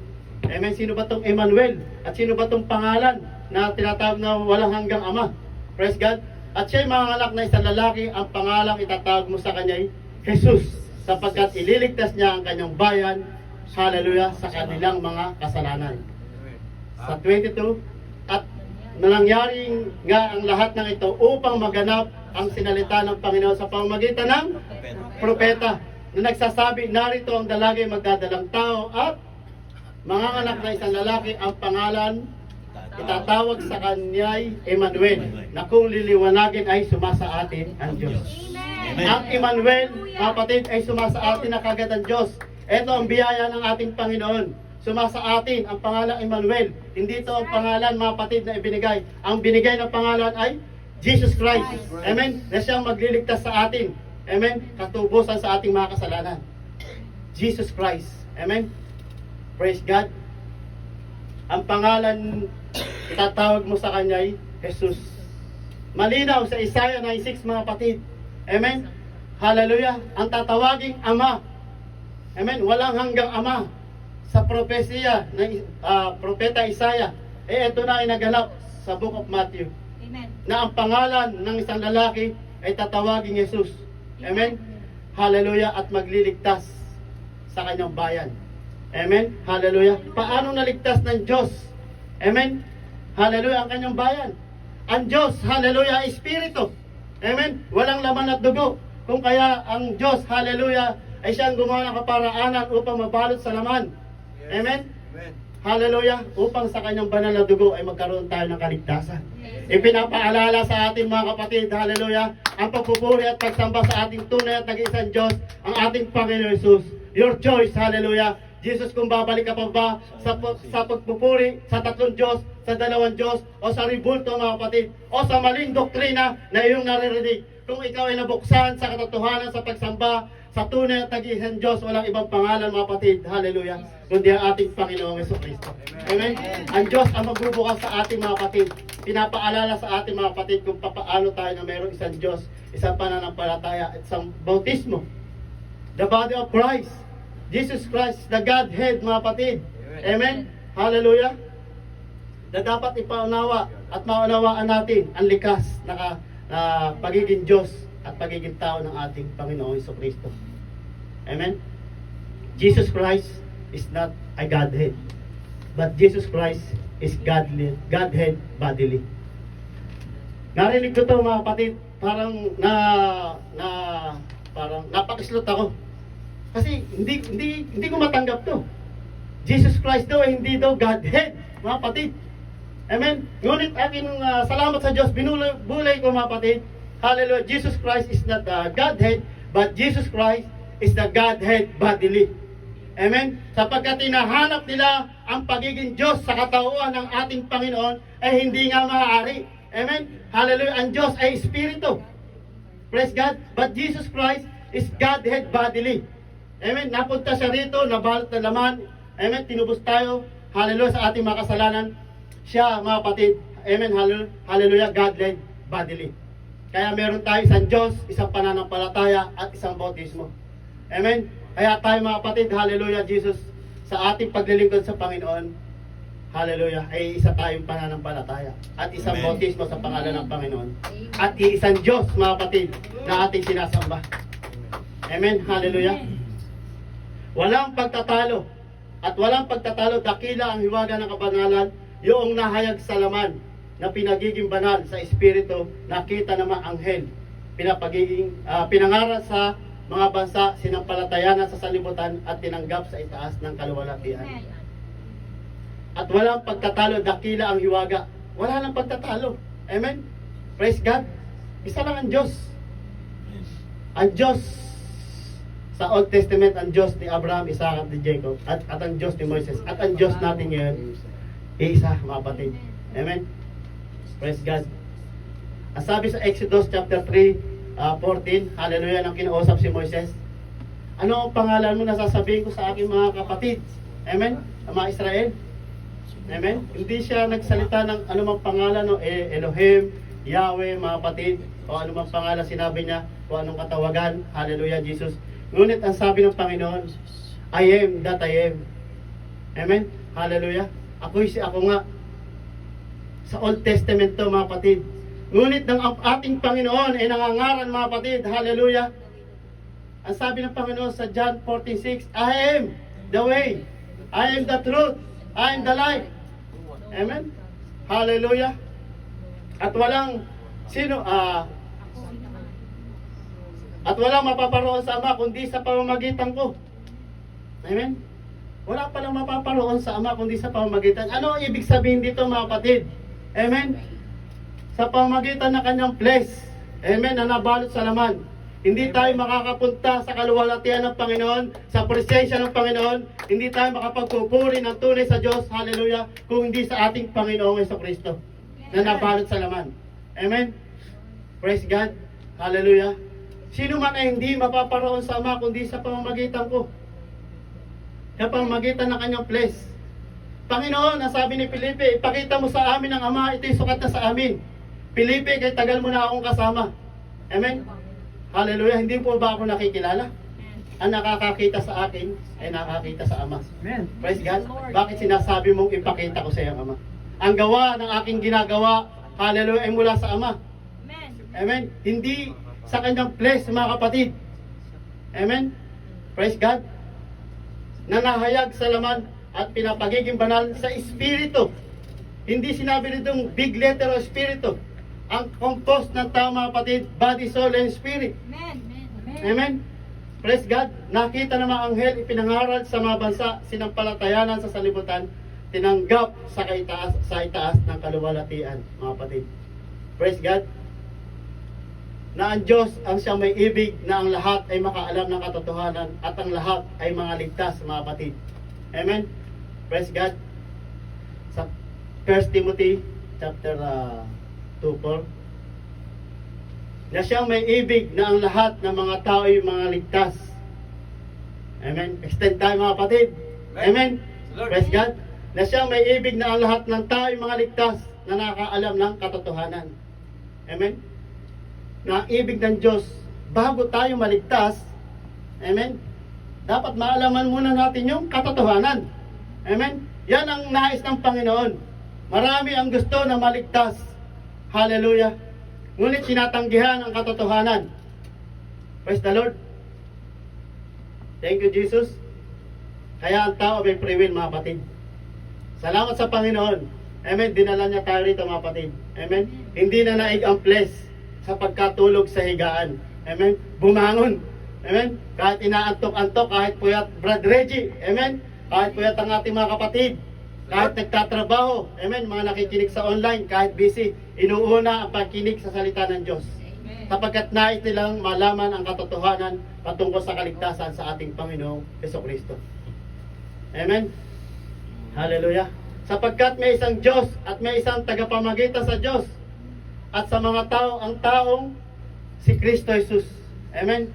Amen. Sino ba tong Emmanuel? At sino ba tong pangalan na tinatawag na walang hanggang Ama? Praise God. At siya'y manganganak na isang lalaki, ang pangalang itatawag mo sa kanya ay Jesus, sapagkat ililigtas niya ang kanyang bayan, hallelujah, sa kanilang mga kasalanan. Sa 22, at nangyari nga ang lahat ng ito upang maganap ang sinalita ng Panginoon sa pamamagitan ng propeta na nagsasabi, narito ang dalagay magdadalang tao at manganganak na isang lalaki, ang pangalan itatawag sa kanya'y Emmanuel, na kung liliwanagin ay sumasa atin ang Diyos. Amen. Ang Emmanuel, kapatid, ay sumasa atin na kagad ang Diyos. Ito ang biyaya ng ating Panginoon. Sumasa atin ang pangalan Emmanuel. Hindi ito ang pangalan, mga kapatid, na ibinigay. Ang binigay ng pangalan ay Jesus Christ. Amen. Na siyang magliligtas sa atin. Amen. Katubusan sa ating mga kasalanan. Jesus Christ. Amen. Praise God. Ang pangalan itatawag mo sa kanya ay Jesus. Malinaw sa Isaiah 9:6, mga kapatid. Amen. Hallelujah. Ang tatawaging Ama. Amen. Walang hanggang Ama. Sa propesya ng propeta Isaiah, ito na ay naganap sa Book of Matthew. Amen. Na ang pangalan ng isang lalaki ay tatawaging Jesus. Amen. Hallelujah. At magliligtas sa kanyang bayan. Amen. Hallelujah. Paano naligtas ng Diyos? Amen. Hallelujah. Ang kanyang bayan. Ang Diyos, hallelujah, Espiritu. Amen. Walang laman at dugo. Kung kaya ang Diyos, hallelujah, ay siyang gumawa ng kaparaanan upang mabalot sa laman. Amen. Hallelujah. Upang sa kanyang banal na dugo ay magkaroon tayo ng kaligtasan. Ipinapaalala sa ating mga kapatid, hallelujah, ang pagpupuri at pagsamba sa ating tunay at nag-iisang Diyos, ang ating Panginoon Jesus. Your choice, hallelujah. Jesus, kung babalik ka pa ba sa pagpupuri sa tatlong Diyos, sa dalawang Diyos, o sa ribulto, mga kapatid, o sa maling doktrina na iyong naririnig. Kung ikaw ay nabuksan sa katotohanan sa pagsamba, sa tunay at nag-iisang Diyos, walang ibang pangalan, mga kapatid, hallelujah, kundi ang ating Panginoong Jesucristo. Amen? Ang Diyos ang magbubukas sa ating mga kapatid. Pinapaalala sa ating mga kapatid kung paano tayo na mayroong isang Diyos, isang pananampalataya, at isang bautismo. The body of Christ. Jesus Christ, the Godhead, mga kapatid. Amen? Hallelujah. Na dapat ipaunawa at maunawaan natin ang likas na pagiging Diyos at pagiging tao ng ating Panginoong Jesucristo. Amen? Jesus Christ is not a Godhead, but Jesus Christ is Godhead bodily. Narinig ko to, mga kapatid, parang napakislot ako. Kasi hindi ko matanggap to. Jesus Christ daw ay hindi daw Godhead, mga kapatid. Amen. Ngunit aking salamat sa Diyos, binulay ko, mga kapatid. Hallelujah. Jesus Christ is not the Godhead, but Jesus Christ is the Godhead bodily. Amen. Sapagkat tinahanap nila ang pagiging Diyos sa katauhan ng ating Panginoon ay hindi nga maaari. Amen. Hallelujah. Ang Diyos ay Espiritu. Praise God. But Jesus Christ is Godhead bodily. Amen. Napunta siya rito, nabalot na laman. Amen. Tinubos tayo. Hallelujah sa ating mga kasalanan. Siya, mga kapatid. Amen. Hallelujah. God-led bodily. Kaya meron tayo isang Diyos, isang pananampalataya, at isang bautismo. Amen. Kaya tayo, mga kapatid, hallelujah, Jesus, sa ating paglilingkod sa Panginoon, hallelujah, ay isa tayong pananampalataya. At isang Amen. bautismo sa pangalan ng Panginoon. At isang Diyos, mga kapatid, na ating sinasamba. Amen. Hallelujah. Walang pagtatalo. At walang pagtatalo, dakila ang hiwaga ng kabanalan, yung nahayag sa laman na pinagiging banal sa Espiritu, nakita ng mga anghel, pinangaral sa mga bansa, sinampalatayanan sa salibutan at tinanggap sa itaas ng kaluwalhatian. At walang pagtatalo, dakila ang hiwaga. Wala nang pagtatalo. Amen? Praise God. Isa lang ang Diyos. Ang Diyos sa Old Testament, ang Diyos ni Abraham, Isaac at ni Jacob, at ang Diyos ni Moises, at ang Diyos natin ngayon, isa, mga kapatid. Amen? Praise God. Ang sabi sa Exodus chapter 3, 14, hallelujah, nang kinausap si Moises, ano ang pangalan mo na sasabihin ko sa aking mga kapatid? Amen? Ang mga Israel? Amen? Hindi siya nagsalita ng anumang pangalan, no? Elohim, Yahweh, mga kapatid, o anumang pangalan sinabi niya, o anong katawagan, hallelujah, Jesus. Ngunit ang sabi ng Panginoon, I am that I am. Amen? Hallelujah. Ako nga. Sa Old Testament to, mga kapatid. Ngunit ng ating Panginoon ay nangangaral, mga kapatid. Hallelujah. Ang sabi ng Panginoon sa John 14:6, I am the way, I am the truth, I am the life. Amen? Hallelujah. At walang at walang mapaparoon sa Ama kundi sa pamamagitan ko. Amen? Wala palang mapaparoon sa Ama kundi sa pamamagitan. Ano ang ibig sabihin dito, mga kapatid? Amen? Sa pamamagitan ng kanyang flesh. Amen? Na nabalot sa laman. Hindi tayo makakapunta sa kaluwalhatian ng Panginoon, sa presensya ng Panginoon. Hindi tayo makapagpupuri ng tunay sa Diyos, hallelujah, kung hindi sa ating Panginoong Jesucristo na nabalot sa laman. Amen? Praise God. Hallelujah. Sino man ay hindi mapaparoon sa Ama kundi sa pamamagitan ko. Sa pamamagitan ng kanyang flesh. Panginoon, nasabi ni Felipe, ipakita mo sa amin ang Ama, ito'y sukat na sa amin. Felipe, kay tagal mo na akong kasama. Amen? Hallelujah. Hindi po ba ako nakikilala? Ang nakakakita sa akin ay nakakita sa Ama. Amen. Praise God. Bakit sinasabi mong ipakita ko sa iyo, Ama? Ang gawa ng aking ginagawa, hallelujah, ay mula sa Ama. Amen. Amen. Hindi sa kanyang flesh, mga kapatid. Amen. Praise God. Nanahayag sa laman at pinapagiging banal sa Espiritu. Hindi sinabi nitong big letter o Espiritu. Ang composed ng tao, mga kapatid, body, soul, and spirit. Amen. Amen. Amen. Praise God. Nakita ng mga anghel, ipinangaral sa mga bansa, sinampalatayanan sa salibutan, tinanggap sa itaas ng kaluwalhatian, mga kapatid. Praise God. Na ang Diyos ang siyang may ibig na ang lahat ay makaalam ng katotohanan at ang lahat ay mga ligtas, mga kapatid. Amen. Praise God. Sa 1 Timothy chapter 2:4, na siyang may ibig na ang lahat ng mga tao ay mga ligtas. Amen. Extend tayo, mga kapatid. Amen. Praise God. Na siyang may ibig na ang lahat ng tao ay mga ligtas na nakakaalam ng katotohanan. Amen. Na ang ibig ng Diyos, bago tayo maligtas, amen, dapat maalaman muna natin yung katotohanan. Amen. Yan ang nais ng Panginoon. Marami ang gusto na maligtas. Hallelujah. Ngunit tinatanggihan ang katotohanan. Praise the Lord. Thank you, Jesus. Kaya ang tao may free will, mga kapatid. Salamat sa Panginoon. Amen. Dinala niya tayo rito, mga kapatid. Amen. Hindi na naig ang flesh sa pagkatulog sa higaan. Amen. Bumangon. Amen. Kahit inaantok-antok, kahit puyat Brad Reggie. Amen. Kahit puyat ang ating mga kapatid. Kahit nagtatrabaho. Amen. Mga nakikinig sa online, kahit busy, inuuna ang pagkinig sa salita ng Diyos. Sapagkat nais nilang malaman ang katotohanan patungkol sa kaligtasan sa ating Panginoong Jesucristo. Amen. Hallelujah. Sapagkat may isang Diyos at may isang tagapamagitan sa Diyos at sa mga tao, ang taong si Kristo Jesus. Amen.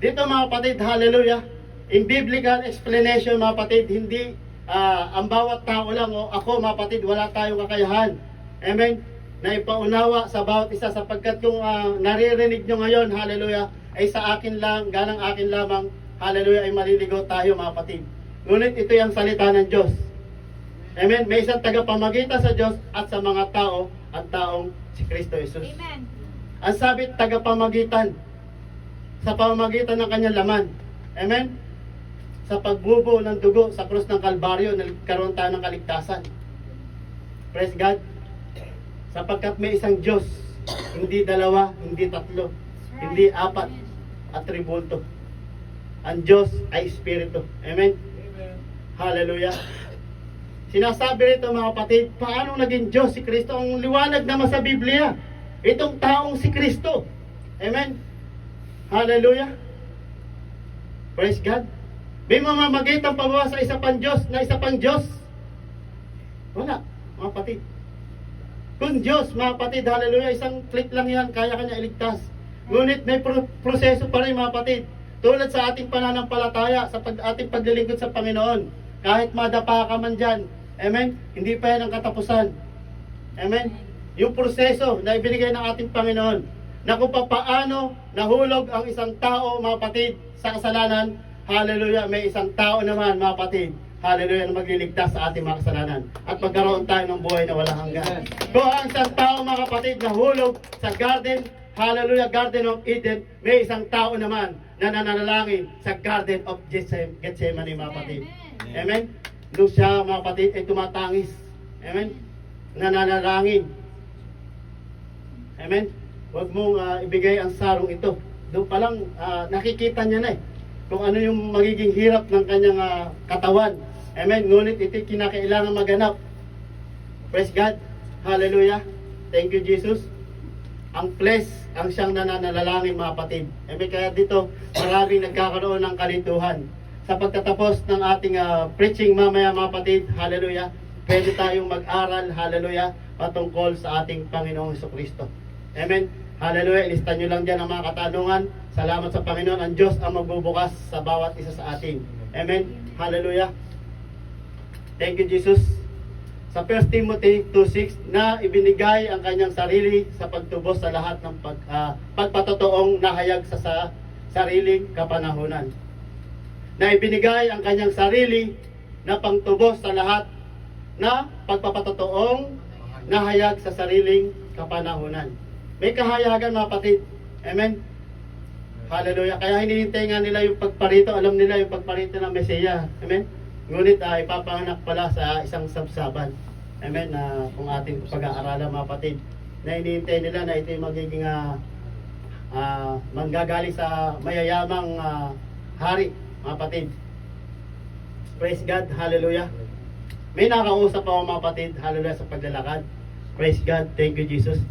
Dito, mga kapatid, hallelujah, in biblical explanation, mga kapatid, hindi ang bawat tao lang o ako, mga kapatid, wala tayong kakayahan. Amen. Na ipaunawa sa bawat isa sapagkat yung naririnig nyo ngayon, hallelujah, ay sa akin lang, ganang akin lamang, hallelujah, ay maliligaw tayo, mga kapatid. Ngunit ito yung salita ng Diyos. Amen. May isang tagapamagitan sa Diyos at sa mga tao, ang taong si Kristo Jesus. Amen. Ang sabi, tagapamagitan sa pamamagitan ng kanyang laman. Amen. Sa pagbubo ng dugo sa krus ng Kalbaryo, nagkaroon tayo ng kaligtasan. Praise God. Sapagkat may isang Diyos, hindi dalawa, hindi tatlo, hindi apat, at tribulto. Ang Diyos ay Espiritu. Amen. Hallelujah. Sinasabi rito mga kapatid, paano naging Diyos si Kristo? Ang liwanag naman sa Biblia, itong taong si Kristo. Amen? Hallelujah. Praise God. May mamamagitan pa ba sa isa pang Diyos na isa pang Diyos? Wala, mga kapatid. Kung Diyos, mga kapatid, hallelujah, isang click lang yan, kaya kanya iligtas. Ngunit may proseso pa rin, mga kapatid. Tulad sa ating pananampalataya, sa ating paglilingkod sa Panginoon. Kahit madapa ka man dyan, amen, hindi pa yan ang katapusan. Amen. Yung proseso na ibinigay ng ating Panginoon, na kung paano nahulog ang isang tao, mga kapatid, sa kasalanan, hallelujah, may isang tao naman, mga kapatid, hallelujah, na magliligtas sa ating mga kasalanan. At magkaroon tayo ng buhay na walang hanggan. Kung ang isang tao, mga kapatid, nahulog sa garden, hallelujah, Garden of Eden, may isang tao naman na nananalangin sa Garden of Gethsemane, mga kapatid. Amen. Doon siya, mga kapatid, ay tumatangis. Amen. Nananalangin. Amen. Huwag mong ibigay ang sarong ito. Doon pa lang nakikita niya na kung ano yung magiging hirap ng kanyang katawan. Amen. Ngunit ito kinakailangan maganap. Praise God. Hallelujah. Thank you, Jesus. Ang flesh ang siyang nananalangin, mga kapatid. Amen. Kaya dito maraming nagkakaroon ng kalituhan. Sa pagtatapos ng ating preaching mamaya, mga kapatid, hallelujah, pwede tayong mag-aral, hallelujah, patungkol sa ating Panginoong Jesucristo. Amen. Hallelujah. Ilista nyo lang dyan ang mga katanungan. Salamat sa Panginoon. Ang Diyos ang magbubukas sa bawat isa sa atin. Amen. Hallelujah. Thank you, Jesus. Sa 1 Timothy 2:6 na ibinigay ang kanyang sarili sa pagtubos sa lahat ng pagpatotoong nahayag sa sariling kapanahunan. Na ibinigay ang kanyang sarili na pangtubos sa lahat na pagpapatotoong nahayag sa sariling kapanahunan. May kahayagan, mga kapatid. Amen. Hallelujah. Kaya hinihintay nga nila yung pagparito. Alam nila yung pagparito ng Mesiya. Amen. Ngunit ipapanganak pala sa isang sabsaban. Amen. Na kung ating pag-aaralan, mga kapatid, na hinihintay nila na ito yung magiging manggagaling sa mayayamang hari, mga kapatid. Praise God. Hallelujah. May nakausap ako, mga kapatid. Hallelujah, sa paglalakad. Praise God. Thank you, Jesus.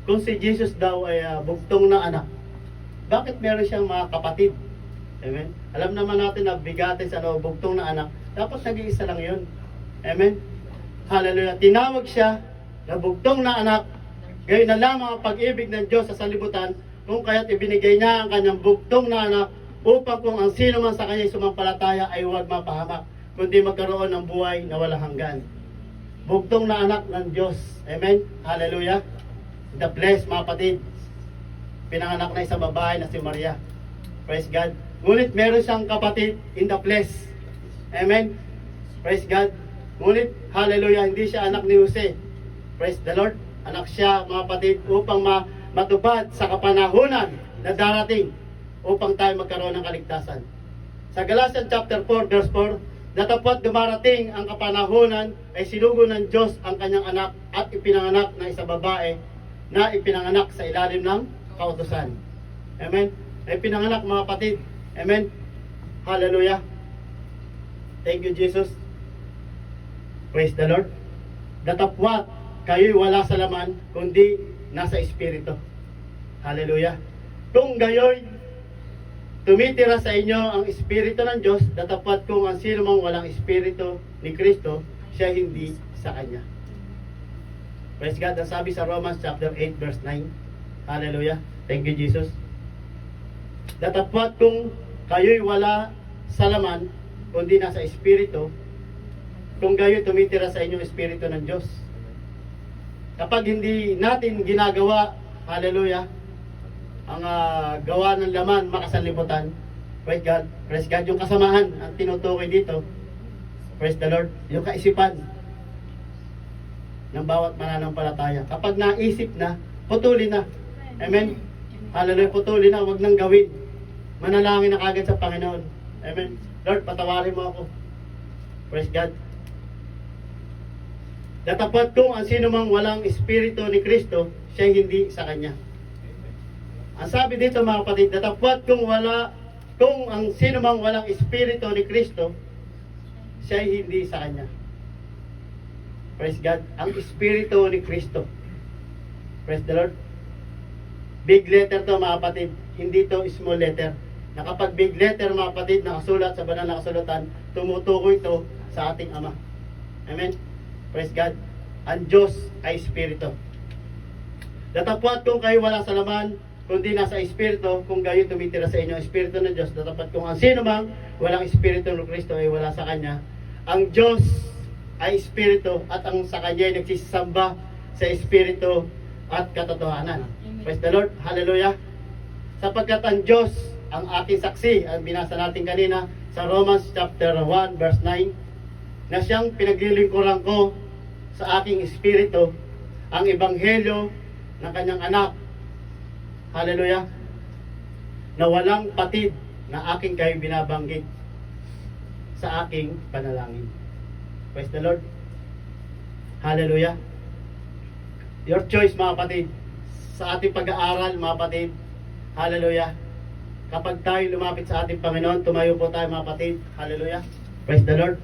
Kung si Jesus daw ay bugtong na anak, bakit meron siyang mga kapatid? Amen. Alam naman natin na bigatin sa bugtong na anak, dapat nag-iisa lang yun. Amen. Hallelujah. Tinawag siya na bugtong na anak, gayon na lamang ang pag-ibig ng Diyos sa sanlibutan, kung kaya't ibinigay niya ang kanyang bugtong na anak, upang kung ang sino man sa kanya sumampalataya ay huwag mapahamak, kundi magkaroon ng buhay na walang hanggan. Bugtong na anak ng Diyos. Amen. Hallelujah. The blessed, mga kapatid, pinanganak na isang babae na si Maria. Praise God. Ngunit meron siyang kapatid in the flesh. Amen. Praise God. Ngunit, hallelujah, hindi siya anak ni Jose. Praise the Lord. Anak siya, mga kapatid, upang matupad sa kapanahunan na darating upang tayo magkaroon ng kaligtasan. Sa Galatians chapter 4, verse 4, datapwat dumarating ang kapanahunan ay sinugo ng Diyos ang kanyang anak at ipinanganak na isang babae na ipinanganak sa ilalim ng kautusan. Amen. Ay pinanganak, mga kapatid. Amen. Hallelujah. Thank you, Jesus. Praise the Lord. Datapwat kayo'y wala sa laman, kundi nasa Espiritu. Hallelujah. Kung gayo'y tumitira sa inyo ang Espiritu ng Diyos, datapwat kung ang sino mang walang Espiritu ni Kristo, siya hindi sa Kanya. Praise God. Ang sabi sa Romans chapter 8 verse 9. Hallelujah. Thank you, Jesus. Datapwat kung kayo'y wala sa laman, kundi nasa Espiritu, kung gayo'y tumitira sa inyong Espiritu ng Diyos. Kapag hindi natin ginagawa, hallelujah, ang gawa ng laman makasanlibutan, praise God, yung kasamahan ang tinutukoy dito, praise the Lord, yung kaisipan ng bawat mananampalataya. Kapag naisip na, putulin na. Amen. Hallelujah, putulin na, wag nang gawin. Manalangin na kagad sa Panginoon. Amen. Lord, patawarin mo ako. Praise God. Datapat kung ang sino mang walang Espiritu ni Kristo, siya hindi sa Kanya. Ang sabi dito, mga kapatid, datapat kung ang sino mang walang Espiritu ni Kristo, siya hindi sa Kanya. Praise God. Ang Espiritu ni Kristo. Praise the Lord. Big letter to mga kapatid. Hindi to small letter. Na kapag big letter mga kapatid, nakasulat sa banal na kasulatan, tumutukoy ito sa ating Ama. Amen. Praise God. Ang Diyos ay Espiritu. Datapwat kung kayo wala sa laman, kundi nasa Espiritu, kung kayo tumitira sa inyo ang Espiritu ng Diyos, datapat kung ang sino mang walang Espiritu ng Kristo ay wala sa Kanya. Ang Diyos ay Espiritu at ang sa Kanya ay nagsisamba sa Espiritu at katotohanan. Praise the Lord. Hallelujah. Sapagkat ang Diyos, ang ating saksi, ang binasa natin kanina sa Romans chapter 1 verse 9, na siyang pinaglilingkuran ko sa aking Espiritu ang Ebanghelyo ng Kanyang anak. Hallelujah. Na walang patid na aking kayo binabanggit sa aking panalangin. Praise the Lord. Hallelujah. Your choice mga kapatid. Sa ating pag-aaral mga kapatid. Hallelujah. Kapag tayo lumapit sa ating Panginoon, tumayo po tayo mga kapatid. Hallelujah. Praise the Lord.